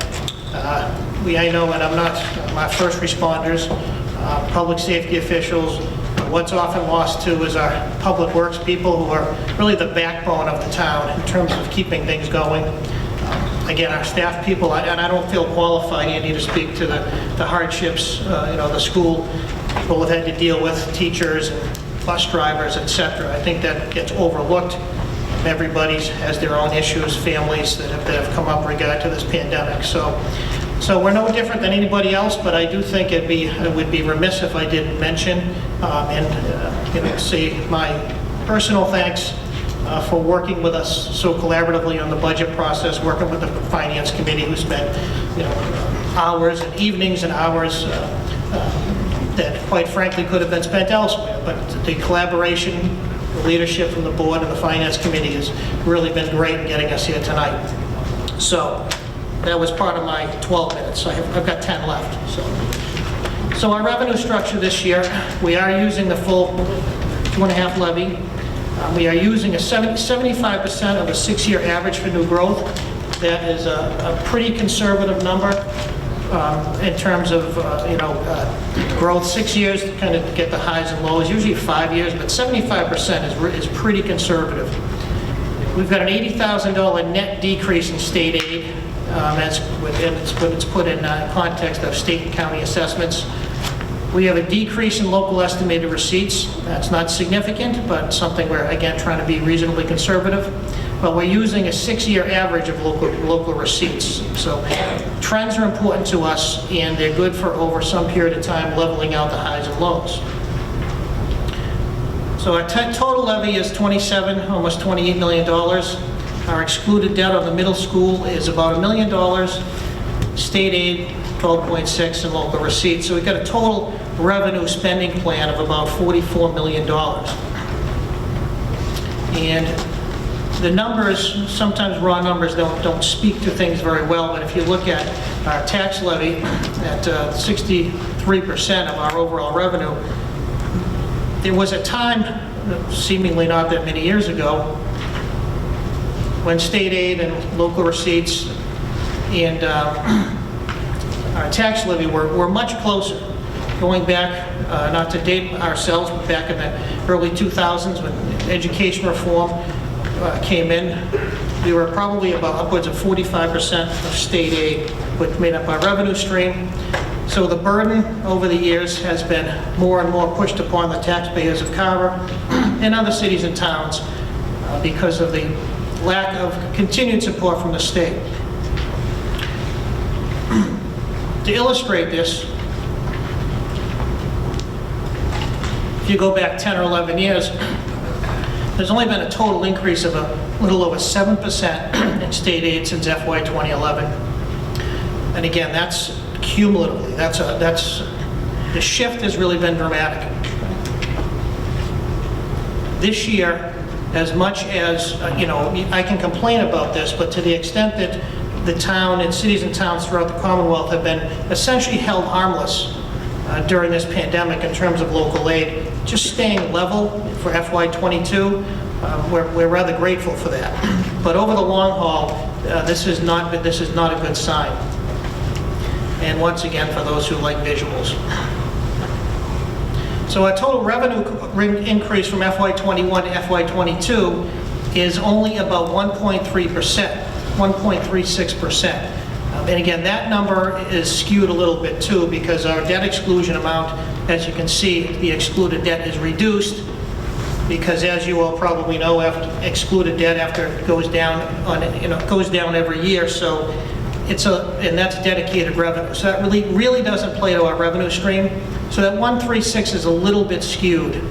I know, and I'm not, my first responders, public safety officials, What's often lost too is our public works people who are really the backbone of the town in terms of keeping things going. Again, our staff people, and I don't feel qualified, Andy, to speak to the hardships, the school people have had to deal with, teachers and bus drivers, etc. I think that gets overlooked. Everybody has their own issues, families that have come up regard to this pandemic. So we're no different than anybody else, but I do think it would be remiss if I didn't mention say my personal thanks for working with us so collaboratively on the budget process, working with the Finance Committee who spent hours and evenings and hours that quite frankly could have been spent elsewhere. But the collaboration, the leadership from the board and the Finance Committee has really been great in getting us here tonight. So that was part of my 12 minutes. I've got 10 left. So our revenue structure this year, we are using the full 2.5 levy. We are using 75% of a 6-year average for new growth. That is a pretty conservative number in terms of growth. 6 years to kind of get the highs and lows, usually 5 years, but 75% is pretty conservative. We've got an $80,000 net decrease in state aid. That's when it's put in context of state and county assessments. We have a decrease in local estimated receipts. That's not significant, but something we're, again, trying to be reasonably conservative. But we're using a 6-year average of local receipts. So trends are important to us, and they're good for over some period of time, leveling out the highs and lows. So our total levy is almost $28 million. Our excluded debt on the middle school is about $1 million. State aid, 12.6, and local receipts. So we've got a total revenue spending plan of about $44 million. And the numbers, sometimes raw numbers don't speak to things very well, but if you look at our tax levy at 63% of our overall revenue, there was a time, seemingly not that many years ago, when state aid and local receipts and our tax levy were much closer. Going back, not to date ourselves, but back in the early 2000s when education reform came in, we were probably about upwards of 45% of state aid, which made up our revenue stream. So the burden over the years has been more and more pushed upon the taxpayers of Carver and other cities and towns because of the lack of continued support from the state. To illustrate this, if you go back 10 or 11 years, there's only been a total increase of a little over 7% in state aid since FY 2011. And again, that's cumulatively, the shift has really been dramatic. This year, as much as, I can complain about this, but to the extent that the town and cities and towns throughout the Commonwealth have been essentially held harmless during this pandemic in terms of local aid, just staying level for FY22, we're rather grateful for that. But over the long haul, this is not a good sign. And once again, for those who like visuals. So our total revenue increase from FY21 to FY22 is only about 1.3%, 1.36%. And again, that number is skewed a little bit too because our debt exclusion amount, as you can see, the excluded debt is reduced because, as you all probably know, after excluded debt goes down goes down every year. So and that's dedicated revenue. So that really doesn't play to our revenue stream. So that 136 is a little bit skewed.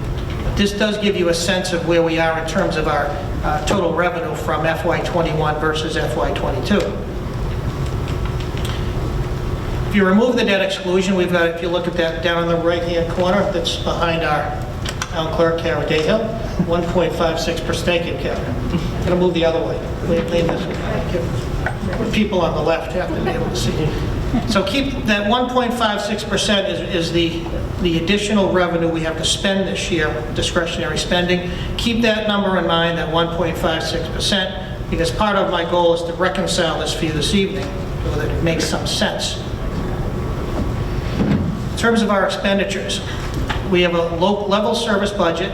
But this does give you a sense of where we are in terms of our total revenue from FY21 versus FY22. If you remove the debt exclusion, we've got, if you look at that down in the right-hand corner, that's behind our town clerk, Kara Dayhill, 1.56%. Thank you, Kara. I'm going to move the other way. Lean this way. Thank you. People on the left have to be able to see. So keep that 1.56% is the additional revenue we have to spend this year, discretionary spending. Keep that number in mind, that 1.56%, because part of my goal is to reconcile this for you this evening so that it makes some sense. In terms of our expenditures, We have a level service budget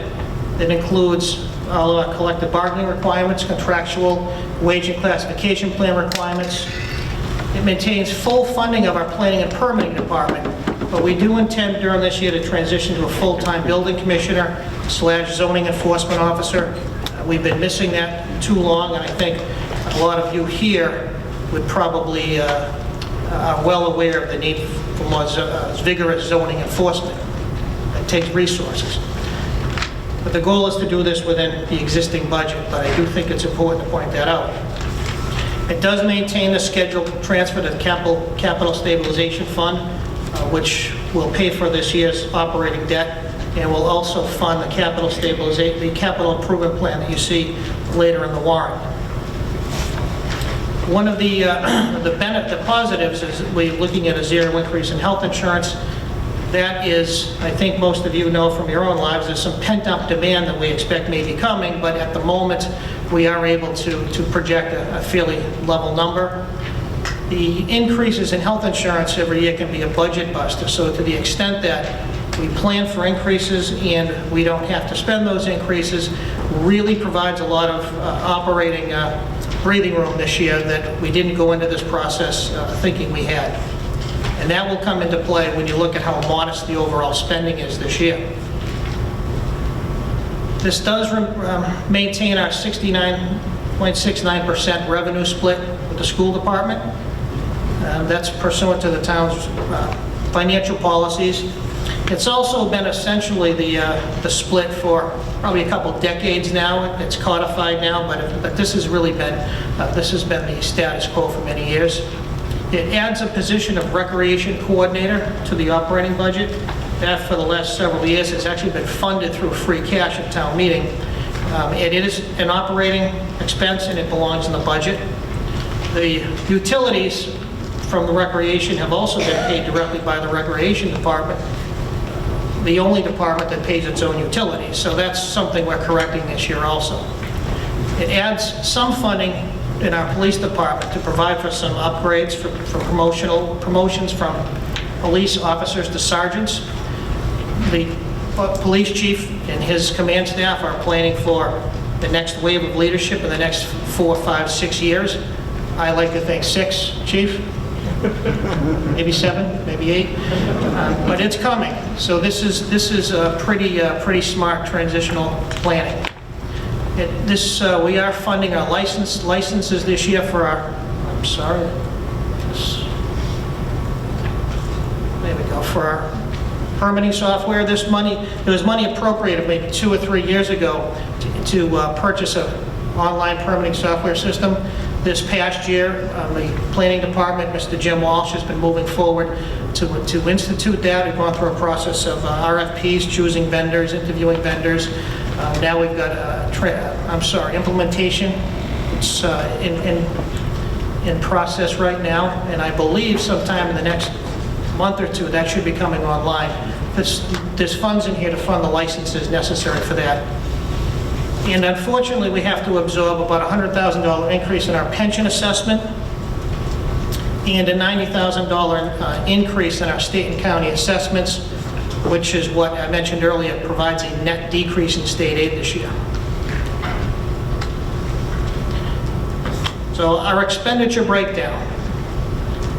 that includes all of our collective bargaining requirements, contractual wage and classification plan requirements. It maintains full funding of our planning and permitting department, but we do intend during this year to transition to a full-time building commissioner / zoning enforcement officer. We've been missing that too long, and I think a lot of you here would probably are well aware of the need for more vigorous zoning enforcement. It takes resources. But the goal is to do this within the existing budget, but I do think it's important to point that out. It does maintain the scheduled transfer to the Capital Stabilization Fund, which will pay for this year's operating debt, and will also fund the capital improvement plan that you see later in the warrant. One of the positives is we're looking at a zero increase in health insurance. That is, I think most of you know from your own lives, there's some pent-up demand that we expect may be coming, but at the moment, we are able to project a fairly level number. The increases in health insurance every year can be a budget buster, so to the extent that we plan for increases and we don't have to spend those increases, really provides a lot of operating breathing room this year that we didn't go into this process thinking we had. And that will come into play when you look at how modest the overall spending is this year. This does maintain our 69.69% revenue split with the school department. That's pursuant to the town's financial policies. It's also been essentially the split for probably a couple decades now. It's codified now, but this has really been the status quo for many years. It adds a position of recreation coordinator to the operating budget. That for the last several years has actually been funded through free cash at town meeting. It is an operating expense and it belongs in the budget. The utilities from the recreation have also been paid directly by the recreation department, the only department that pays its own utilities. So that's something we're correcting this year also. It adds some funding in our police department to provide for some upgrades for promotions from police officers to sergeants. The police chief and his command staff are planning for the next wave of leadership in the next 4, 5, 6 years. I like to think 6, chief. Maybe 7, maybe 8, but it's coming. So this is a pretty smart transitional planning. We are funding our licenses this year for our. I'm sorry. There we go, for our permitting software. There was money appropriated maybe 2 or 3 years ago to purchase an online permitting software system. This past year, the planning department, Mr. Jim Walsh, has been moving forward to institute that. We've gone through a process of RFPs, choosing vendors, interviewing vendors. Now we've got implementation. It's in process right now, and I believe sometime in the next month or two that should be coming online. There's funds in here to fund the licenses necessary for that. And unfortunately, we have to absorb about a $100,000 increase in our pension assessment and a $90,000 increase in our state and county assessments, which is what I mentioned earlier, provides a net decrease in state aid this year. So our expenditure breakdown.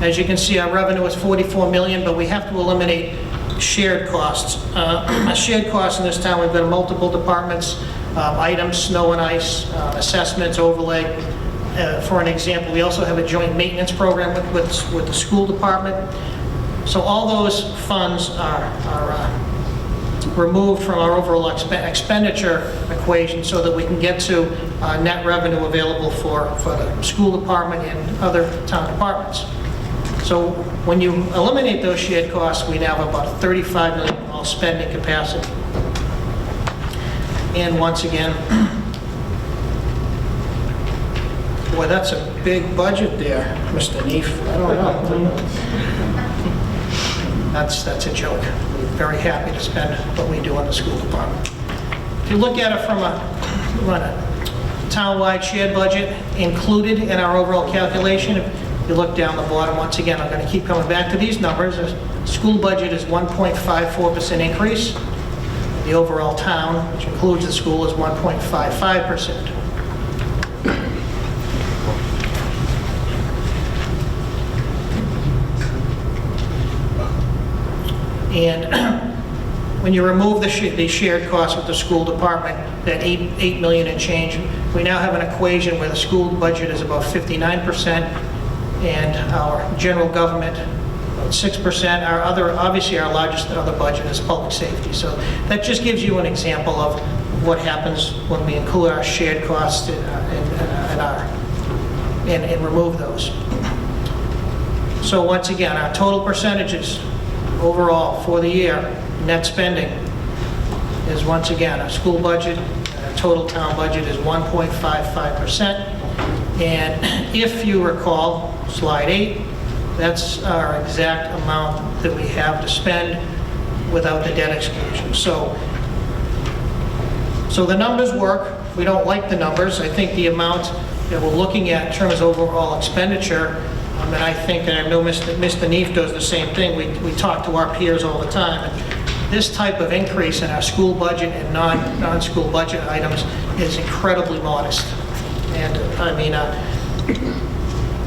As you can see, our revenue is $44 million, but we have to eliminate shared costs. Shared costs in this town, we've got multiple departments, items, snow and ice, assessments, overlay. For an example, we also have a joint maintenance program with the school department. So all those funds are removed from our overall expenditure equation so that we can get to net revenue available for the school department and other town departments. So when you eliminate those shared costs, we now have about $35 million all spending capacity. And once again, boy, that's a big budget there, Mr. Neef. I don't know. That's a joke. We're very happy to spend what we do in the school department. If you look at it from a town-wide shared budget included in our overall calculation, if you look down the bottom, once again, I'm going to keep coming back to these numbers. The school budget is 1.54% increase. The overall town, which includes the school, is 1.55%. And when you remove the shared costs with the school department, that 8 million and change, we now have an equation where the school budget is about 59%, and our general government about 6%. Our other, obviously our largest other budget is public safety. So that just gives you an example of what happens when we include our shared costs and remove those. So once again, our total percentages overall for the year, net spending is once again, our school budget, our total town budget is 1.55%. And if you recall, slide 8, that's our exact amount that we have to spend without the debt exclusion. So the numbers work. We don't like the numbers. I think the amount that we're looking at in terms of overall expenditure, and I think, and I know Mr. Neef does the same thing, we talk to our peers all the time, and this type of increase in our school budget and non-school budget items is incredibly modest. And I mean,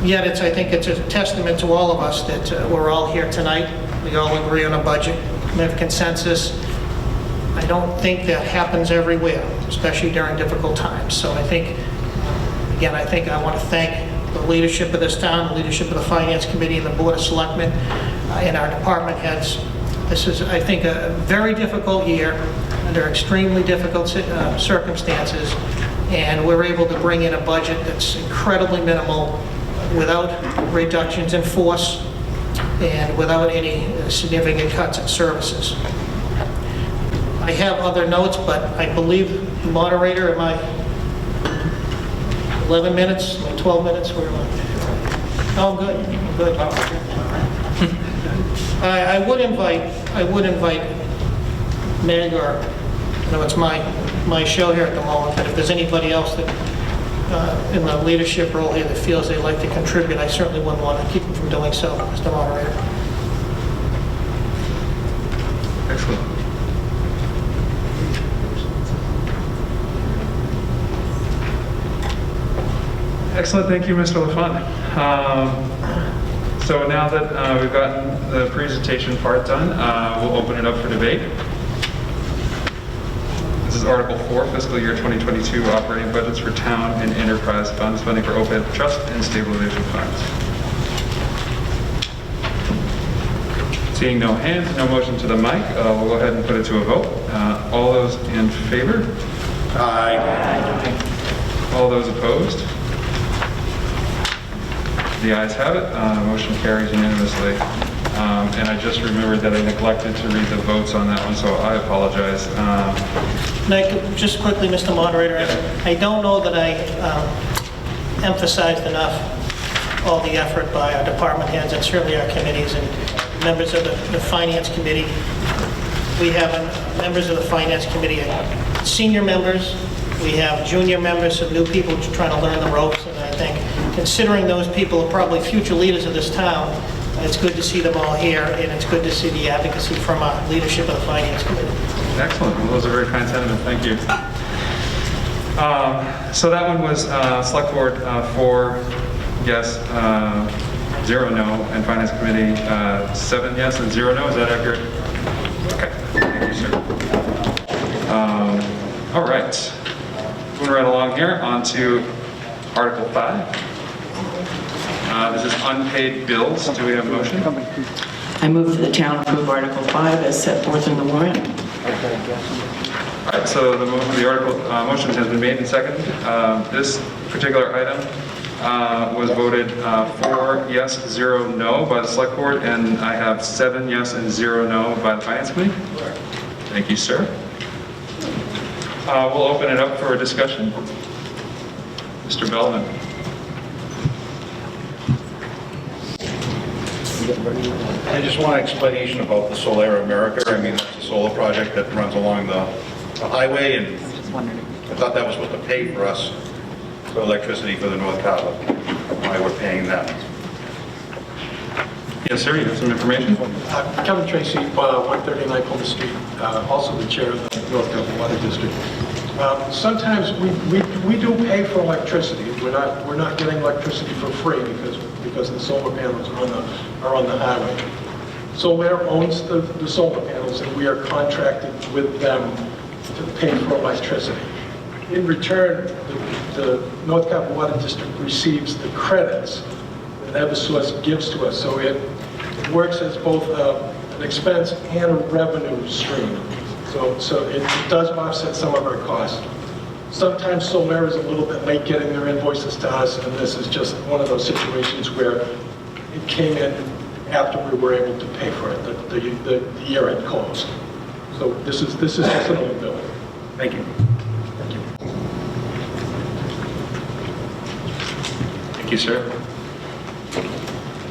yet I think it's a testament to all of us that we're all here tonight. We all agree on a budget. We have consensus. I don't think that happens everywhere, especially during difficult times. So I think, again, I want to thank the leadership of this town, the leadership of the Finance Committee and the Board of Selectmen and our department heads. This is, I think, a very difficult year under extremely difficult circumstances, and we're able to bring in a budget that's incredibly minimal without reductions in force and without any significant cuts in services. I have other notes, but I believe, moderator, am I 11 minutes, 12 minutes, where am I? Oh, I'm good, I'm good. I would invite Meg, or, you know, it's my show here at the moment, but if there's anybody else that, in the leadership role here that feels they'd like to contribute, I certainly wouldn't want to keep them from doing so, Mr. Moderator. Excellent. Excellent, thank you, Mr. LaFont. So now that we've gotten the presentation part done, we'll open it up for debate. This is Article 4, Fiscal Year 2022 Operating Budgets for Town and Enterprise Funds, Funding for OPEB Trust and Stabilization Funds. Seeing no hands, no motion to the mic, we'll go ahead and put it to a vote. All those in favor? Aye. All those opposed? The ayes have it. Motion carries unanimously. And I just remembered that I neglected to read the votes on that one, so I apologize. Just quickly, Mr. Moderator, I don't know that I emphasized enough all the effort by our department heads and certainly our committees and members of the Finance Committee. We have members of the Finance Committee, senior members, we have junior members, some new people trying to learn the ropes, and I think considering those people are probably future leaders of this town, it's good to see them all here, and it's good to see the advocacy from our leadership of the Finance Committee. Excellent. Well, those are very kind sentiments. Thank you. So that one was Select Board 4 yes, 0 no, and Finance Committee 7 yes and 0 no. Is that accurate? Okay. Thank you, sir. All right. Moving right along here, on to Article 5. This is unpaid bills. Do we have a motion? I move that the town approve Article 5 as set forth in the warrant. All right, so the motion has been made and seconded. This particular item was voted 4 yes, 0 no by the Select Board, and I have 7 yes and 0 no by the Finance Committee. Thank you, sir. We'll open it up for a discussion. Mr. Belvin. I just want an explanation about the Solar America. I mean, it's a solar project that runs along the highway, and I thought that was supposed to pay for us for electricity for the North Carver. Why we're paying that. Yes, sir, you have some information? Kevin Tracy, 139 Plymouth Street, also the chair of the North Carver Water District. Sometimes we do pay for electricity. We're not getting electricity for free because the solar panels are on the highway. Solaire owns the solar panels, and we are contracted with them to pay for electricity. In return, the North Carver Water District receives the credits that Eversource gives to us. So it works as both an expense and a revenue stream. So it does offset some of our costs. Sometimes Solaire is a little bit late getting their invoices to us, and this is just one of those situations where it came in after we were able to pay for it. The year had closed. So this is just an old bill. Thank you. Thank you, sir.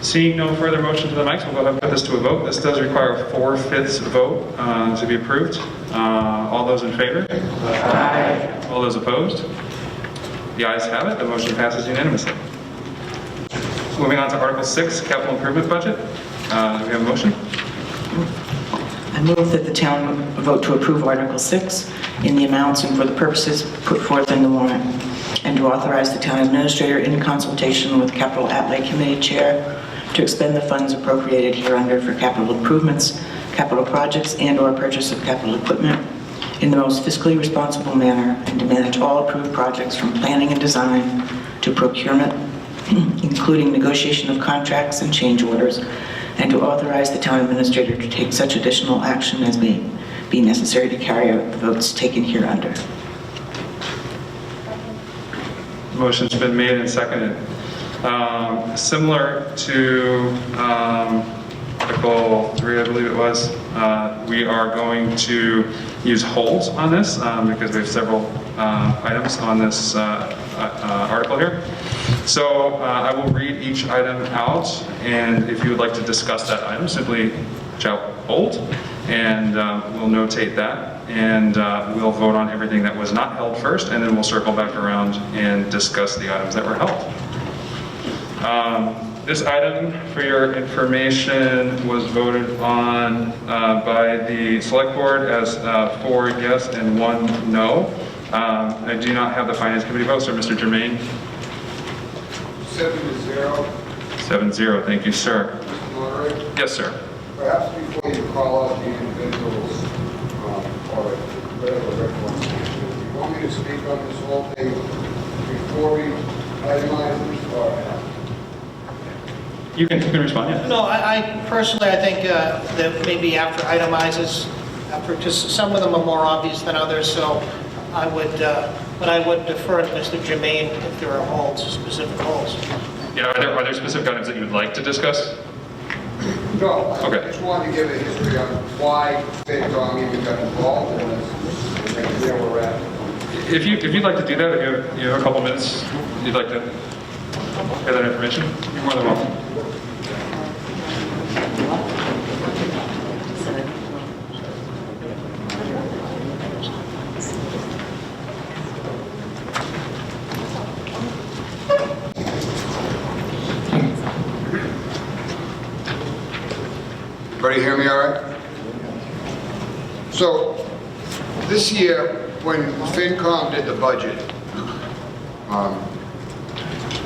Seeing no further motion to the mics, we'll go ahead and put this to a vote. This does require a 4/5 vote to be approved. All those in favor? Aye. All those opposed? The ayes have it. The motion passes unanimously. Moving on to Article 6, Capital Improvement Budget. Do we have a motion? I move that the town vote to approve Article 6 in the amounts and for the purposes put forth in the warrant, and to authorize the town administrator in consultation with Capital Outlay Committee Chair to expend the funds appropriated hereunder for capital improvements, capital projects, and/or purchase of capital equipment in the most fiscally responsible manner, and to manage all approved projects from planning and design to procurement, including negotiation of contracts and change orders, and to authorize the town administrator to take such additional action as may be necessary to carry out the votes taken hereunder. Motion's been made and seconded. Similar to Article 3, I believe it was, we are going to use holds on this because we have several items on this article here. So I will read each item out, and if you would like to discuss that item, simply shout hold, and we'll notate that, and we'll vote on everything that was not held first, and then we'll circle back around and discuss the items that were held. This item, for your information, was voted on by the select board as 4 yes and 1 no. I do not have the finance committee vote, so Mr. Germain. 7-0. 7-0, thank you, sir. Mr. Moderator, Yes, sir. perhaps before you call out the individuals or whatever recommendation, do you want me to speak on this whole thing before we itemize this or after? You can respond, yeah. No, I personally, I think that maybe after itemizes, because some of them are more obvious than others, so I would, but I would defer to Mr. Germain if there are holds, specific holds. Yeah, are there specific items that you would like to discuss? No, Okay. I just wanted to give a history on why FinCom even got involved in this and where we're at. If you'd like to do that, if you have a couple minutes, you'd like to get that information, you're more than welcome. Everybody hear me all right? So, this year, when FinCom did the budget,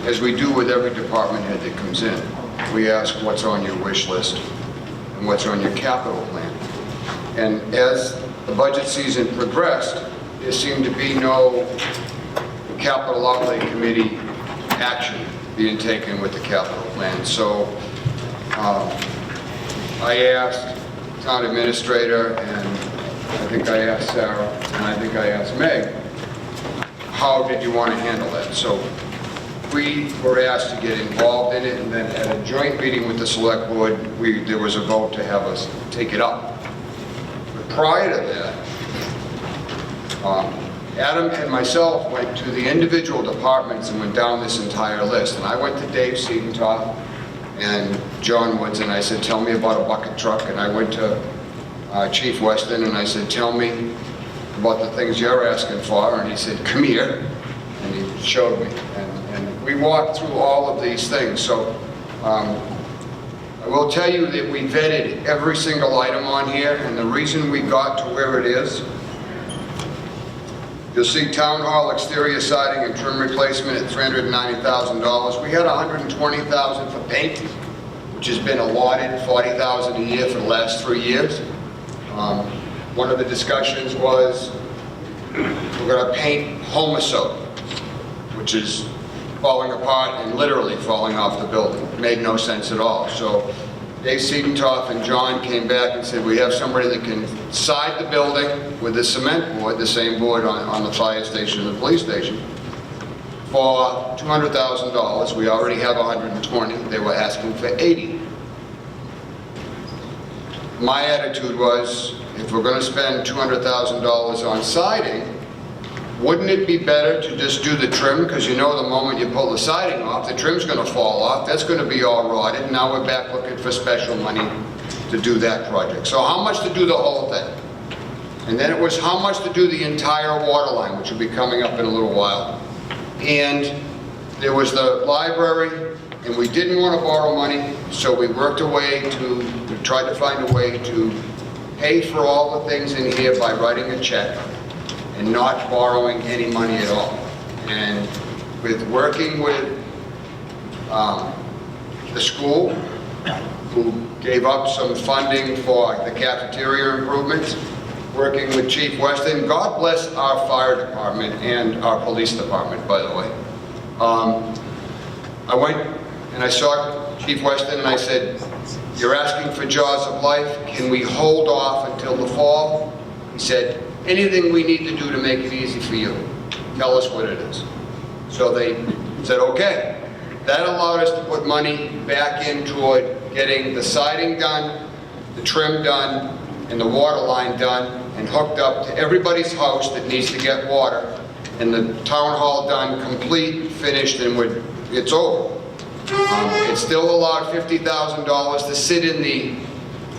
as we do with every department head that comes in, we ask what's on your wish list and what's on your capital plan. And as the budget season progressed, there seemed to be no capital outlay committee action being taken with the capital plan. So I asked town administrator, and I think I asked Sarah, and I think I asked Meg, how did you want to handle that? So we were asked to get involved in it, and then at a joint meeting with the select board, there was a vote to have us take it up. But prior to that, Adam and myself went to the individual departments and went down this entire list. And I went to Dave Siegenthaler and John Woods, and I said, tell me about a bucket truck. And I went to Chief Weston, and I said, tell me about the things you're asking for. And he said, come here. And he showed me. And we walked through all of these things. So I will tell you that we vetted every single item on here, and the reason we got to where it is, you'll see town hall exterior siding and trim replacement at $390,000. We had $120,000 for paint, which has been allotted $40,000 a year for the last 3 years. One of the discussions was we're going to paint Homosote, which is falling apart and literally falling off the building. It made no sense at all. So Dave Siedentoff and John came back and said, we have somebody that can side the building with the cement board, the same board on the fire station and the police station, for $200,000. We already have 120. They were asking for 80. My attitude was, if we're going to spend $200,000 on siding, wouldn't it be better to just do the trim? Because you know the moment you pull the siding off, the trim's going to fall off. That's going to be all rotted. And now we're back looking for special money to do that project. So how much to do the whole thing? And then it was how much to do the entire water line, which will be coming up in a little while. And there was the library, and we didn't want to borrow money, so we worked a way to, we tried to find a way to pay for all the things in here by writing a check and not borrowing any money at all. And with working with the school, who gave up some funding for the cafeteria improvements, working with Chief Weston, God bless our fire department and our police department, by the way. I went and I saw Chief Weston and I said, you're asking for jaws of life, can we hold off until the fall? He said, anything we need to do to make it easy for you, tell us what it is. So they said, okay. That allowed us to put money back in toward getting the siding done, the trim done, and the water line done, and hooked up to everybody's house that needs to get water, and the town hall done, complete, finished, and it's over. It still allowed $50,000 to sit in the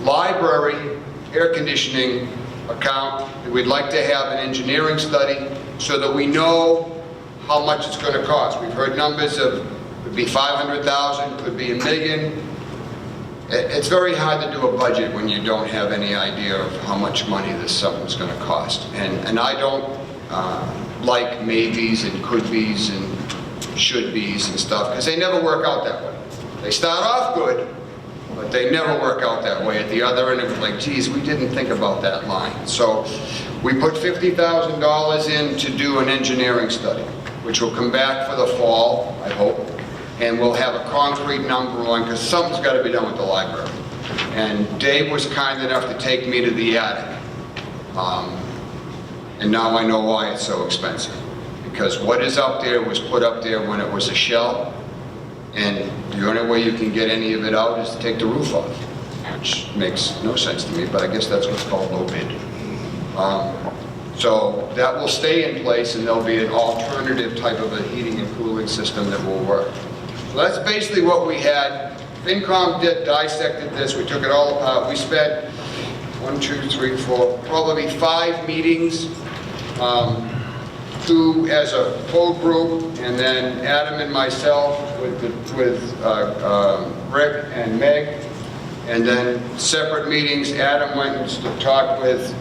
library air conditioning account. We'd like to have an engineering study so that we know how much it's going to cost. We've heard numbers of, could be 500,000, could be $1 million. It's very hard to do a budget when you don't have any idea of how much money this something's going to cost. And I don't like maybes and could be's and should be's and stuff, because they never work out that way. They start off good, but they never work out that way. At the other end, it was like, geez, we didn't think about that line. So we put $50,000 in to do an engineering study, which will come back for the fall, I hope, and we'll have a concrete number on, because something's got to be done with the library. And Dave was kind enough to take me to the attic. And now I know why it's so expensive. Because what is up there was put up there when it was a shell, and the only way you can get any of it out is to take the roof off, which makes no sense to me, but I guess that's what's called low bid. So that will stay in place, and there'll be an alternative type of a heating and cooling system that will work. So that's basically what we had. FinCom dissected this, we took it all apart. We spent probably 5 meetings, 2 as a full group, and then Adam and myself with Rick and Meg, and then separate meetings. Adam went and talked with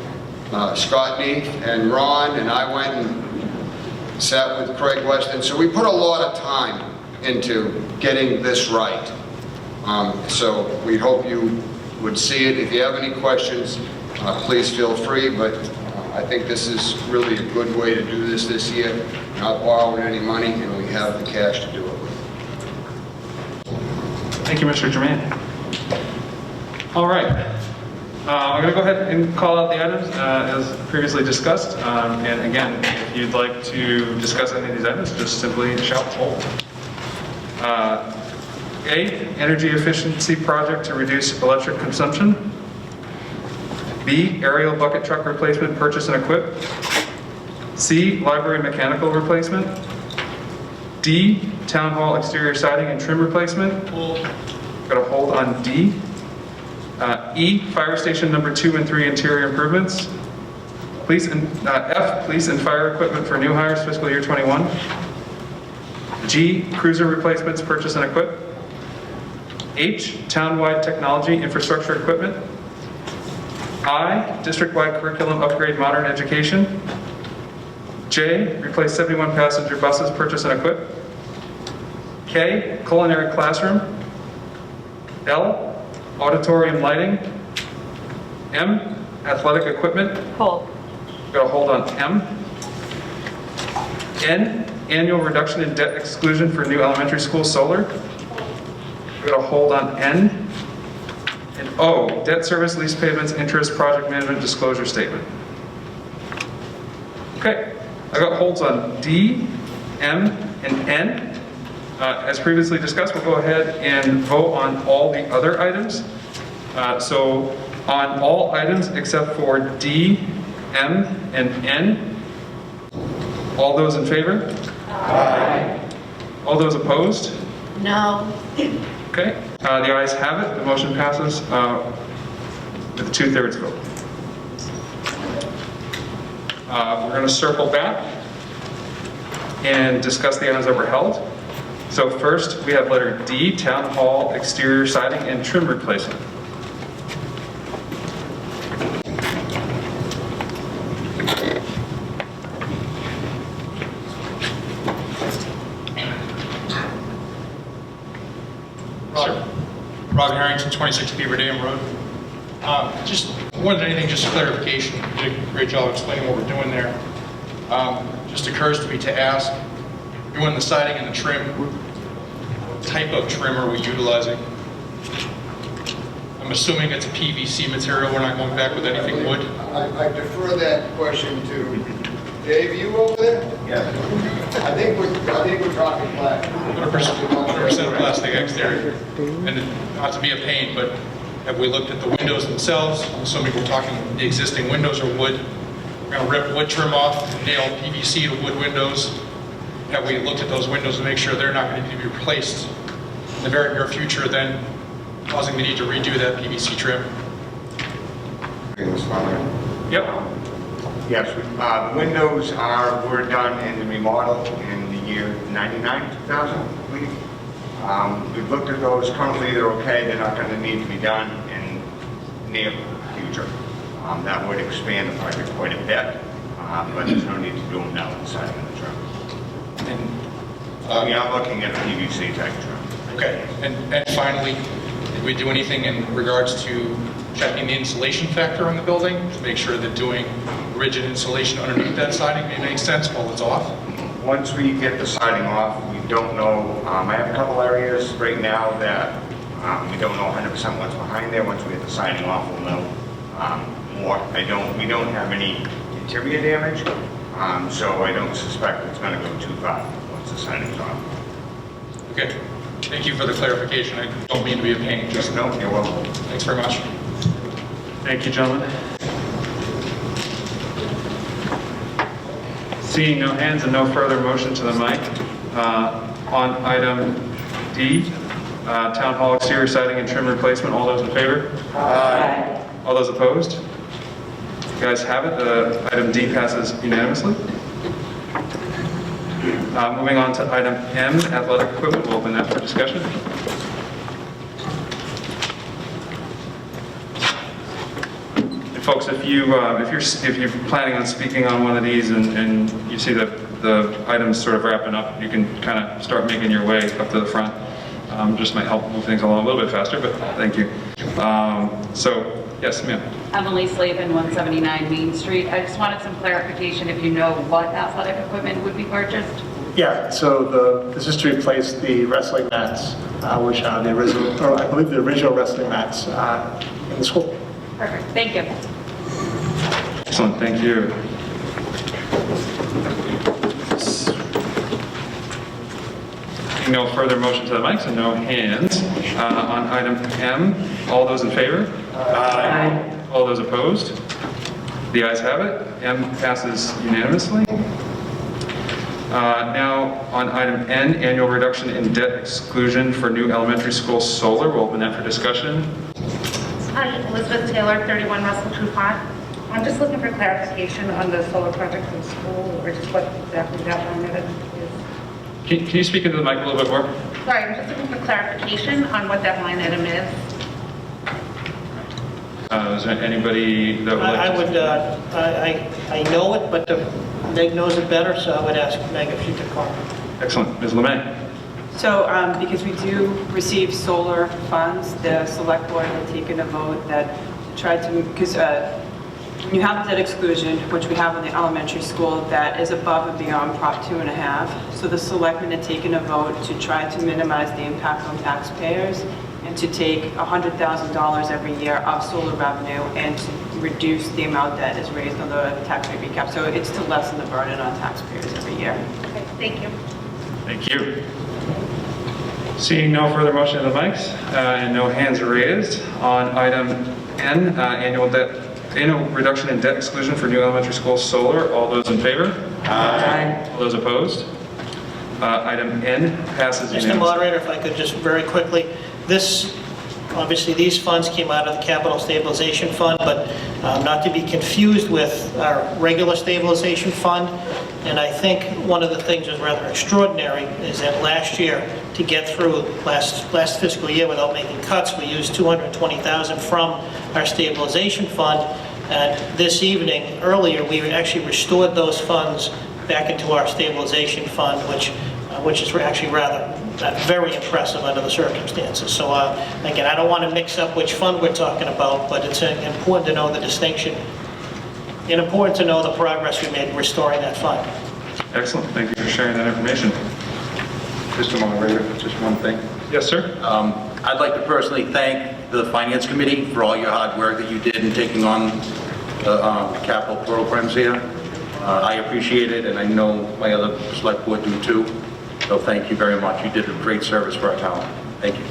Scott Neath and Ron, and I went and sat with Craig Weston. So we put a lot of time into getting this right. So we hope you would see it. If you have any questions, please feel free, but I think this is really a good way to do this year, not borrowing any money, and we have the cash to do it with. Thank you, Mr. Germain. All right. I'm going to go ahead and call out the items as previously discussed. And again, if you'd like to discuss any of these items, just simply shout hold. A, energy efficiency project to reduce electric consumption. B, aerial bucket truck replacement, purchase and equip. C, library mechanical replacement. D, town hall exterior siding and trim replacement. Got a hold on D. E, fire station number 2 and 3 interior improvements. F, police and fire equipment for new hires fiscal year 21. G, cruiser replacements, purchase and equip. H, townwide technology infrastructure equipment. I, district-wide curriculum upgrade modern education. J, replace 71 passenger buses, purchase and equip. K, culinary classroom. L, auditorium lighting. M, athletic equipment. Hold. Got a hold on M. N, annual reduction in debt exclusion for new elementary school solar. We got a hold on N. And O, debt service, lease payments, interest, project management, disclosure statement. Okay, I got holds on D, M, and N. As previously discussed, we'll go ahead and vote on all the other items. So on all items except for D, M, and N, all those in favor? Aye. All those opposed? No. Okay, the ayes have it. The motion passes with a 2/3 vote. We're going to circle back and discuss the items that were held. So first, we have letter D, Town Hall exterior siding and trim replacement. Rob Harrington, 26 Beaver Dam Road. Just more than anything, just clarification. You did a great job explaining what we're doing there. Just occurs to me to ask, doing the siding and the trim, what type of trim are we utilizing? I'm assuming it's a PVC material. We're not going back with anything wood. I defer that question to Dave, you over there? Yeah. I think we're talking plastic. 100% plastic exterior. And not to be a pain, but have we looked at the windows themselves? I'm assuming we're talking the existing windows are wood. We're going to rip wood trim off, nail PVC to wood windows. Have we looked at those windows to make sure they're not going to need to be replaced in the very near future, then causing the need to redo that PVC trim? Yep. Yes, the windows were done in the remodel in the year 99, 2000, I believe. We've looked at those. Currently, they're okay. They're not going to need to be done in the near future. That would expand the project quite a bit, but there's no need to do them now inside of the trim. We are looking at a PVC type trim. Okay, and finally, did we do anything in regards to checking the insulation factor on the building to make sure that doing rigid insulation underneath that siding may make sense while it's off? Once we get the siding off, we don't know. I have a couple areas right now that we don't know 100% what's behind there. Once we get the siding off, we'll know more. We don't have any interior damage, so I don't suspect it's going to go too far once the siding's off. Okay, thank you for the clarification. I don't mean to be a pain. Just no, you're welcome. Thanks very much. Thank you, gentlemen. Seeing no hands and no further motion to the mic, on item D, Town Hall exterior siding and trim replacement, all those in favor? Aye. All those opposed? You guys have it. Item D passes unanimously. Moving on to item M, athletic equipment. We'll open that for discussion. And folks, if you're planning on speaking on one of these and you see that the items sort of wrapping up, you can kind of start making your way up to the front. Just might help move things along a little bit faster, but thank you. So, yes, ma'am. Emily Slavin, 179 Main Street. I just wanted some clarification if you know what athletic equipment would be purchased. Yeah, so this is to replace the wrestling mats, which are the original, or I believe the original wrestling mats in the school. Perfect, thank you. Excellent, thank you. No further motion to the mics and no hands. On item M, all those in favor? Aye. All those opposed? The ayes have it. M passes unanimously. Now on item N, annual reduction in debt exclusion for new elementary school solar. We'll open that for discussion. Hi, Elizabeth Taylor, 31 Russell True Pond. I'm just looking for clarification on the solar project in school, or just what exactly that line of it is. Can you speak into the mic a little bit more? Sorry, I'm just looking for clarification on what that line item is. Is there anybody that would like I to? would, I know it, but Meg knows it better, so I would ask Meg if she could comment. Excellent. Ms. Lemay? So, because we do receive solar funds, the select board had taken a vote that tried to, because when you have a debt exclusion, which we have in the elementary school, that is above and beyond Prop 2.5. So the selectmen had taken a vote to try to minimize the impact on taxpayers and to take $100,000 every year of solar revenue and to reduce the amount that is raised on the tax rate recap. So it's to lessen the burden on taxpayers every year. Okay, thank you. Thank you. Seeing no further motion of the mics and no hands raised on item N, annual reduction in debt exclusion for new elementary school solar. All those in favor? Aye. All those opposed? Item N passes unanimously. Mr. Moderator, if I could just very quickly, obviously these funds came out of the Capital Stabilization Fund, but not to be confused with our regular stabilization fund. And I think one of the things that's rather extraordinary is that last year, to get through last fiscal year without making cuts, we used $220,000 from our stabilization fund. And this evening, earlier, we actually restored those funds back into our stabilization fund, which is actually rather very impressive under the circumstances. So again, I don't want to mix up which fund we're talking about, but it's important to know the distinction and important to know the progress we made in restoring that fund. Excellent. Thank you for sharing that information. Mr. Moderator, just one thing. Yes, sir. I'd like to personally thank the Finance Committee for all your hard work that you did in taking on the capital programs here. I appreciate it, and I know my other select board do too. So thank you very much. You did a great service for our town. Thank you.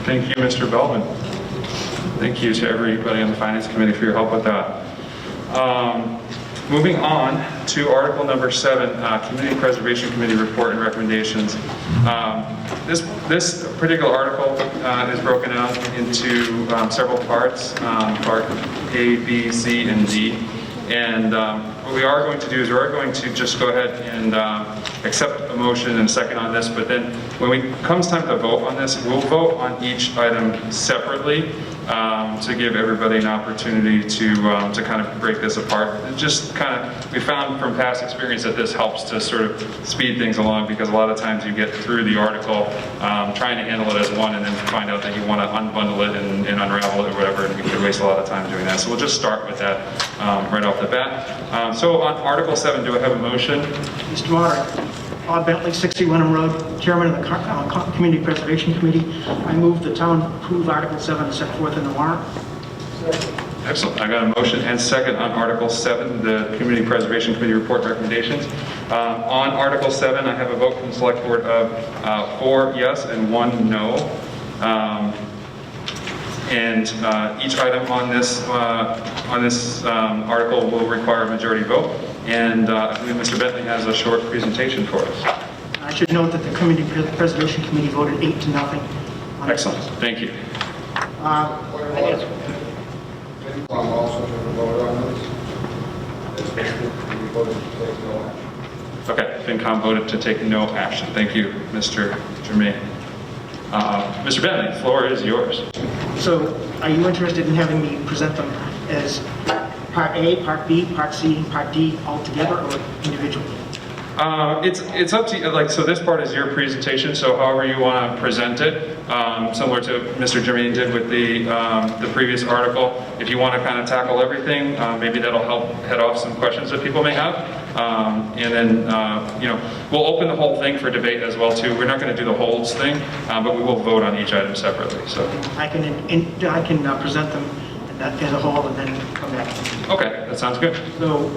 Thank you, Mr. Belvin. Thank you to everybody on the Finance Committee for your help with that. Moving on to Article number 7, Community Preservation Committee report and recommendations. This particular article is broken out into several parts, part A, B, C, and D. And what we are going to do is we're going to just go ahead and accept a motion and a second on this, but then when it comes time to vote on this, we'll vote on each item separately to give everybody an opportunity to kind of break this apart. It just kind of, we found from past experience that this helps to sort of speed things along, because a lot of times you get through the article trying to handle it as one and then find out that you want to unbundle it and unravel it or whatever, and we could waste a lot of time doing that. So we'll just start with that right off the bat. So on Article 7, do I have a motion? Mr. Moderator, Bob Bentley, 60 Wenham Road, Chairman of the Community Preservation Committee. I move the town approve Article 7 set forth in the warrant. Excellent. I got a motion and second on Article 7, the Community Preservation Committee report recommendations. On Article 7, I have a vote from the Select Board of 4 yes and 1 no. And each item on this article will require a majority vote. And I believe Mr. Bentley has a short presentation for us. I should note that the Community Preservation Committee voted 8-0. Excellent. Thank you. FinCom also took a vote on this. We voted to take no action. Okay, FinCom voted to take no action. Thank you, Mr. Germain. Mr. Bentley, the floor is yours. So are you interested in having me present them as Part A, Part B, Part C, and Part D all together, or individually? It's up to you. Like, so this part is your presentation, so however you want to present it, similar to Mr. Germain did with the previous article. If you want to kind of tackle everything, maybe that'll help head off some questions that people may have. And then, we'll open the whole thing for debate as well too. We're not going to do the holds thing, but we will vote on each item separately. So I can present them as a whole and then come back. Okay, that sounds good. So,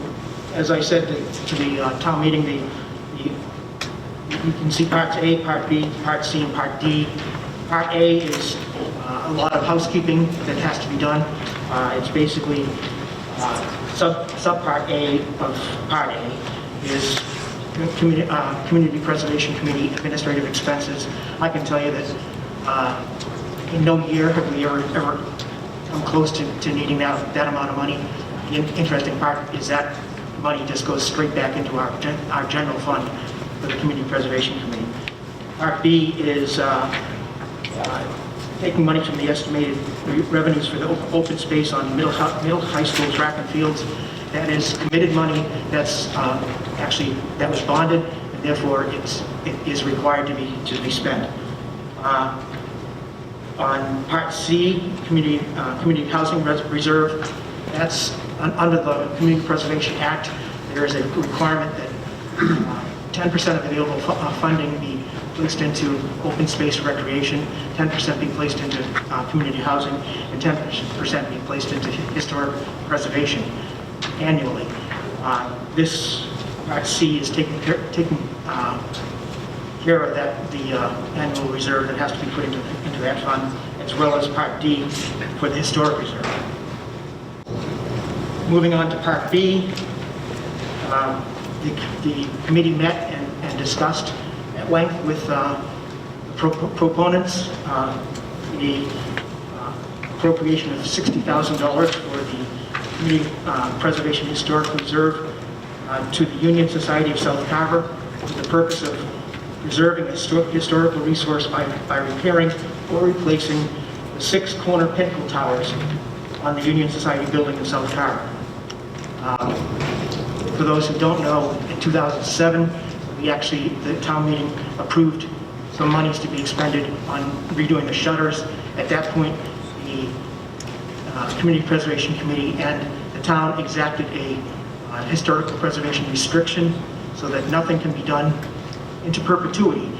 as I said to the town meeting, you can see Parts A, Part B, Part C, and Part D. Part A is a lot of housekeeping that has to be done. It's basically subpart A of Part A is Community Preservation Committee administrative expenses. I can tell you that in no year have we ever come close to needing that amount of money. The interesting part is that money just goes straight back into our general fund for the Community Preservation Committee. Part B is taking money from the estimated revenues for the open space on middle high school track and fields. That is committed money that's that was bonded, and therefore it is required to be spent. On Part C, community housing reserve, that's under the Community Preservation Act. There is a requirement that 10% of available funding be placed into open space recreation, 10% be placed into community housing, and 10% be placed into historic preservation annually. This Part C is taking care of that, the annual reserve that has to be put into that fund, as well as Part D for the historic reserve. Moving on to Part B, the committee met and discussed at length with proponents the appropriation of $60,000 for the Community Preservation Historic Reserve to the Union Society of South Carver for the purpose of preserving a historical resource by repairing or replacing the 6 corner pinnacle towers on the Union Society building in South Carver. For those who don't know, in 2007, the town meeting approved some monies to be expended on redoing the shutters. At that point, the Community Preservation Committee and the town exacted a historical preservation restriction so that nothing can be done into perpetuity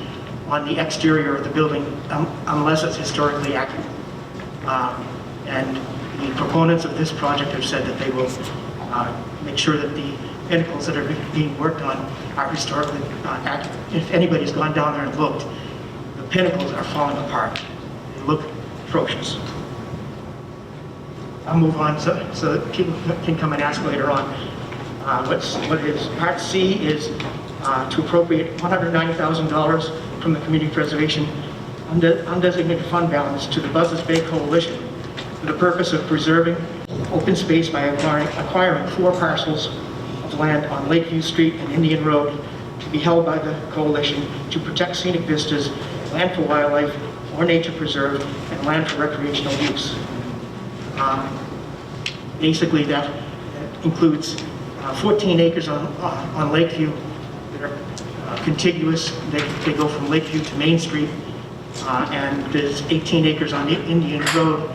on the exterior of the building unless it's historically accurate. And the proponents of this project have said that they will make sure that the pinnacles that are being worked on are historically accurate. If anybody's gone down there and looked, the pinnacles are falling apart. They look atrocious. I'll move on so that people can come and ask later on. What it is. Part C is to appropriate $190,000 from the Community Preservation Undesignated Fund Balance to the Buzzards Bay Coalition for the purpose of preserving open space by acquiring 4 parcels of land on Lakeview Street and Indian Road to be held by the coalition to protect scenic vistas, land for wildlife or nature preserve, and land for recreational use. Basically, that includes 14 acres on Lakeview that are contiguous. They go from Lakeview to Main Street, and there's 18 acres on Indian Road,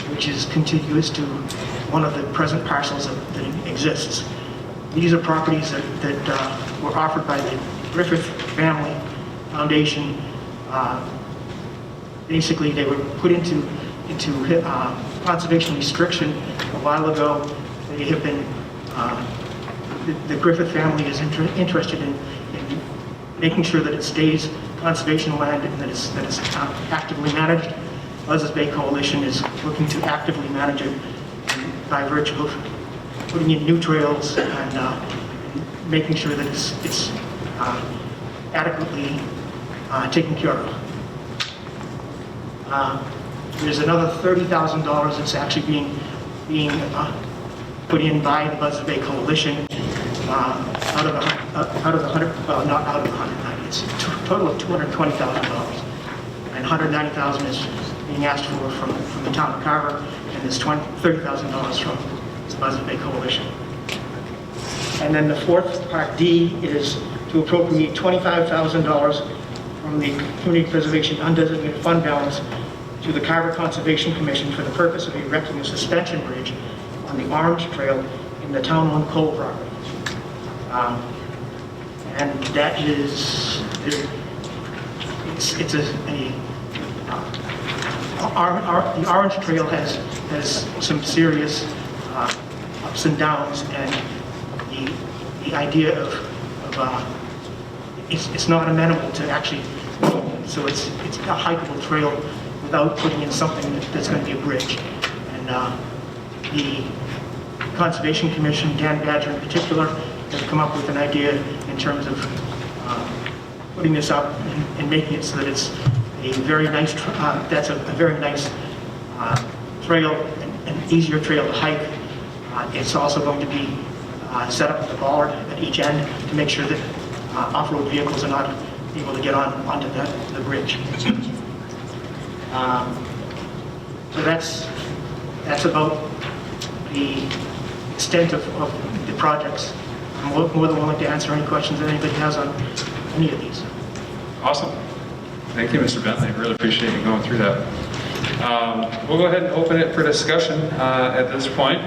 which is contiguous to one of the present parcels that exists. These are properties that were offered by the Griffith Family Foundation. Basically, they were put into conservation restriction a while ago. They have been, the Griffith family is interested in making sure that it stays conservation land and that it's actively managed. Buzzards Bay Coalition is looking to actively manage it by virtue of putting in new trails and making sure that it's adequately taken care of. There's another $30,000 that's actually being put in by the Buzzards Bay Coalition out of the 100, well, not out of the 190. It's a total of $220,000, and $190,000 is being asked for from the town of Carver, and there's $30,000 from the Buzzards Bay Coalition. And then the fourth, Part D, is to appropriate $25,000 from the Community Preservation Undesignated Fund Balance to the Carver Conservation Commission for the purpose of erecting a suspension bridge on the Orange Trail in the town-owned coal property. And that is, the Orange Trail has some serious ups and downs, and the idea of it's not amenable to actually, so it's a hikeable trail without putting in something that's going to be a bridge. And the Conservation Commission, Dan Badger in particular, has come up with an idea in terms of putting this up and making it so that it's a very nice, that's a very nice trail, an easier trail to hike. It's also going to be set up with a bollard at each end to make sure that off-road vehicles are not able to get onto the bridge. So that's about the extent of the projects. I'm more than willing to answer any questions that anybody has on any of these. Awesome. Thank you, Mr. Bentley. Really appreciate you going through that. We'll go ahead and open it for discussion at this point.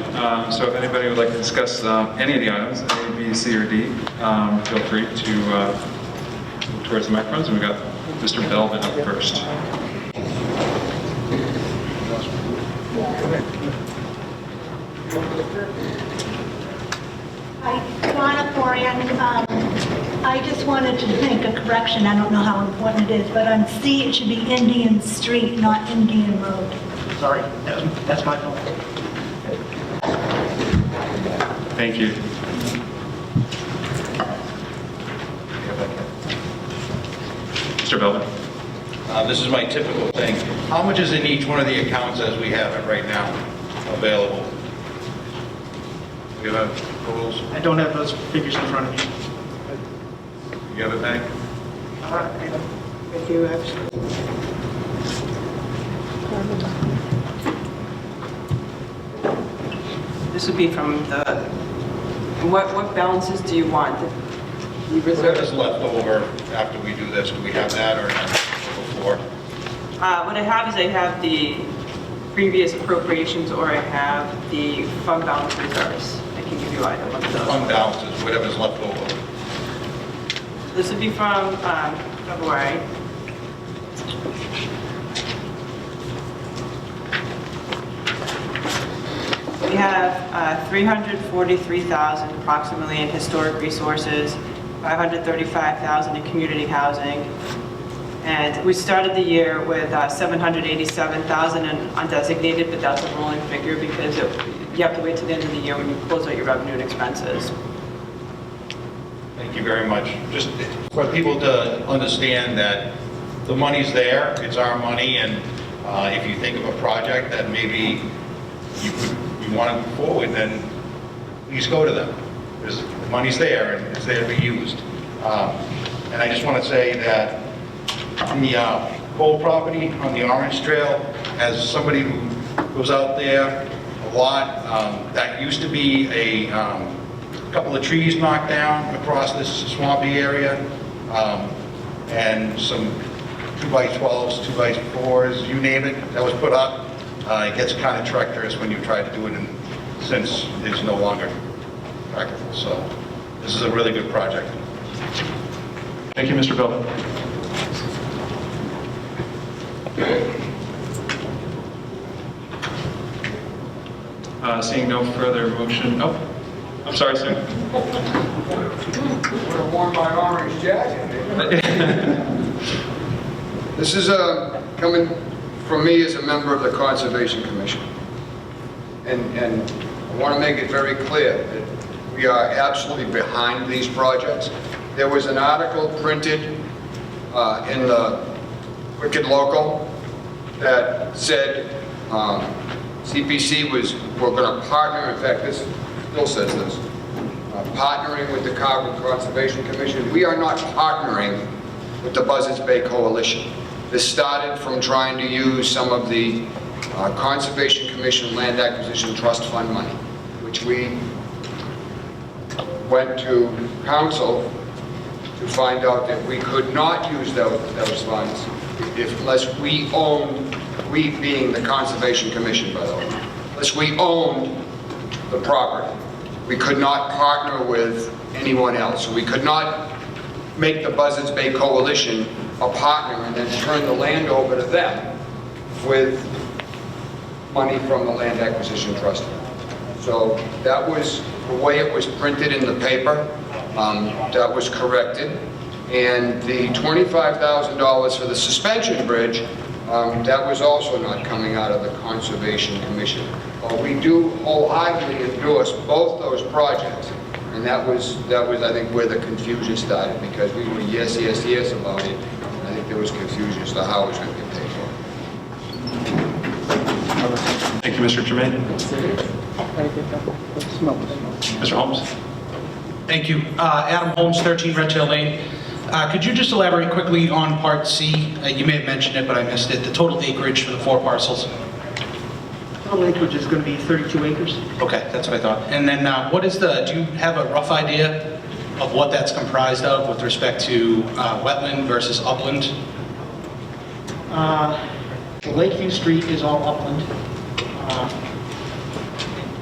So if anybody would like to discuss any of the items, A, B, C, or D, feel free to move towards the microphones. And we got Mr. Belvin up first. Hi, Donna Corian. I just wanted to make a correction. I don't know how important it is, but on C, it should be Indian Street, not Indian Road. Sorry, that's my fault. Thank you. Mr. Belvin. This is my typical thing. How much is in each one of the accounts as we have it right now available? You have totals? I don't have those figures in front of me. You have it, Meg? I do actually. This would be from the, what balances do you want? The Whatever's left over after we do this, do we have that or before? What I have is I have the previous appropriations or I have the fund balance reserves. I can give you either one of those. Fund balances, whatever's left over. This would be from February. We have 343,000 approximately in historic resources, 535,000 in community housing, and we started the year with 787,000 in undesignated, but that's a rolling figure because you have to wait till the end of the year when you close out your revenue and expenses. Thank you very much. Just for people to understand that the money's there, it's our money, and if you think of a project that maybe you want to move forward, then please go to them. Because the money's there, and it's there to be used. And I just want to say that the coal property on the Orange Trail, as somebody who goes out there a lot, that used to be a couple of trees knocked down across this swampy area, and some 2x12s, 2x4s, you name it, that was put up. It gets kind of treacherous when you try to do it, and since it's no longer practical. So this is a really good project. Thank you, Mr. Belvin. Seeing no further motion. Oh, I'm sorry, sir. Would have worn my orange jacket. This is coming from me as a member of the Conservation Commission. And I want to make it very clear that we are absolutely behind these projects. There was an article printed in the Wicked Local that said CPC we're going to partner, in fact this still says this, partnering with the Carver Conservation Commission. We are not partnering with the Buzzards Bay Coalition. This started from trying to use some of the Conservation Commission Land Acquisition Trust Fund money, which we went to council to find out that we could not use those funds unless we owned, we being the Conservation Commission, by the way, unless we owned the property. We could not partner with anyone else. So we could not make the Buzzards Bay Coalition a partner and then turn the land over to them with money from the Land Acquisition Trust. So that was the way it was printed in the paper. That was corrected. And the $25,000 for the suspension bridge, that was also not coming out of the Conservation Commission. We do wholeheartedly endorse both those projects. And that was I think where the confusion started, because we were yes about it. I think there was confusion as to how it was going to get paid for. Thank you, Mr. Jermaine. Mr. Holmes. Thank you. Adam Holmes, 13 Red Tail Lane. Could you just elaborate quickly on Part C? You may have mentioned it, but I missed it. The total acreage for the 4 parcels. Total acreage is going to be 32 acres. Okay, that's what I thought. And then what is do you have a rough idea of what that's comprised of with respect to wetland versus upland? Lakeview Street is all upland.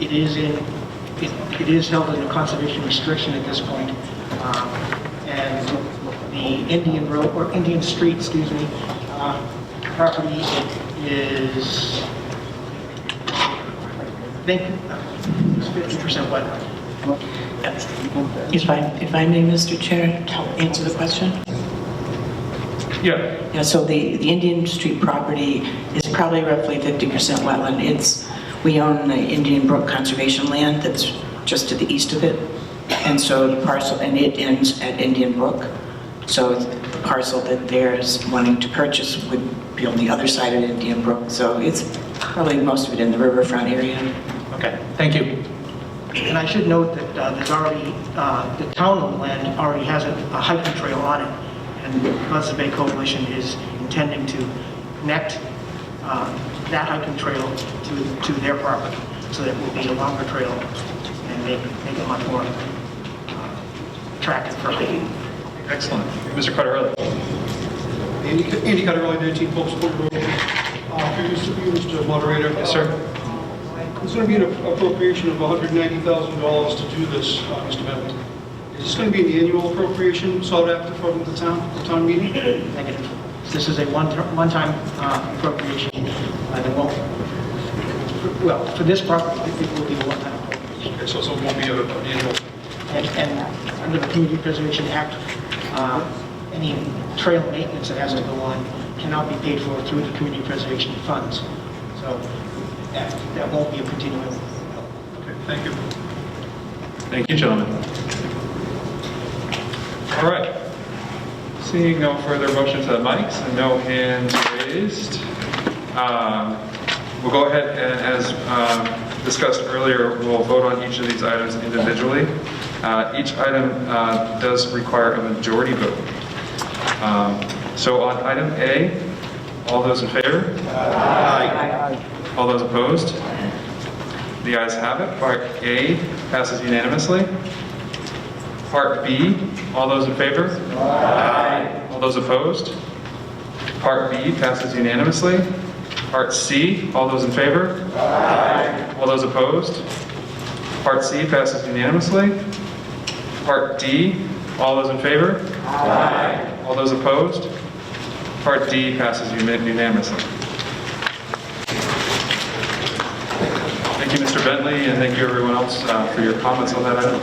It is held in a conservation restriction at this point. And the Indian Road, or Indian Street, excuse me, property is, I think, 50% wetland. If I may, Mr. Chair, help answer the question? Yeah. Yeah, so the Indian Street property is probably roughly 50% wetland. We own the Indian Brook Conservation Land that's just to the east of it. And so the parcel, and it ends at Indian Brook. So the parcel that they're wanting to purchase would be on the other side of Indian Brook. So it's probably most of it in the riverfront area. Okay, thank you. And I should note that there's already, the town-owned land already has a hiking trail on it. And the Pleasant Bay Coalition is intending to connect that hiking trail to their property. So that it will be a longer trail and make it much more attractive for hiking. Excellent. Mr. Carter. Andy Carter, 19 Pope's Point Road. Previous to you, Mr. Moderator. Yes, sir. There's going to be an appropriation of $190,000 to do this, Mr. Bentley. Is this going to be an annual appropriation sought after from the town meeting? Negative. This is a one-time appropriation. Well, for this property, it will be a one-time appropriation. Okay, so it won't be an annual. And under the Community Preservation Act, any trail maintenance that has to go on cannot be paid for through the community preservation funds. So that won't be a continuing. Okay, thank you. Thank you, gentlemen. All right. Seeing no further motion to the mics and no hands raised, we'll go ahead and, as discussed earlier, we'll vote on each of these items individually. Each item does require a majority vote. So on item A, all those in favor? Aye. All those opposed? The ayes have it. Part A passes unanimously. Part B, all those in favor? Aye. All those opposed? Part B passes unanimously. Part C, all those in favor? Aye. All those opposed? Part C passes unanimously. Part D, all those in favor? Aye. All those opposed? Part D passes unanimously. Thank you, Mr. Bentley, and thank you everyone else for your comments on that item.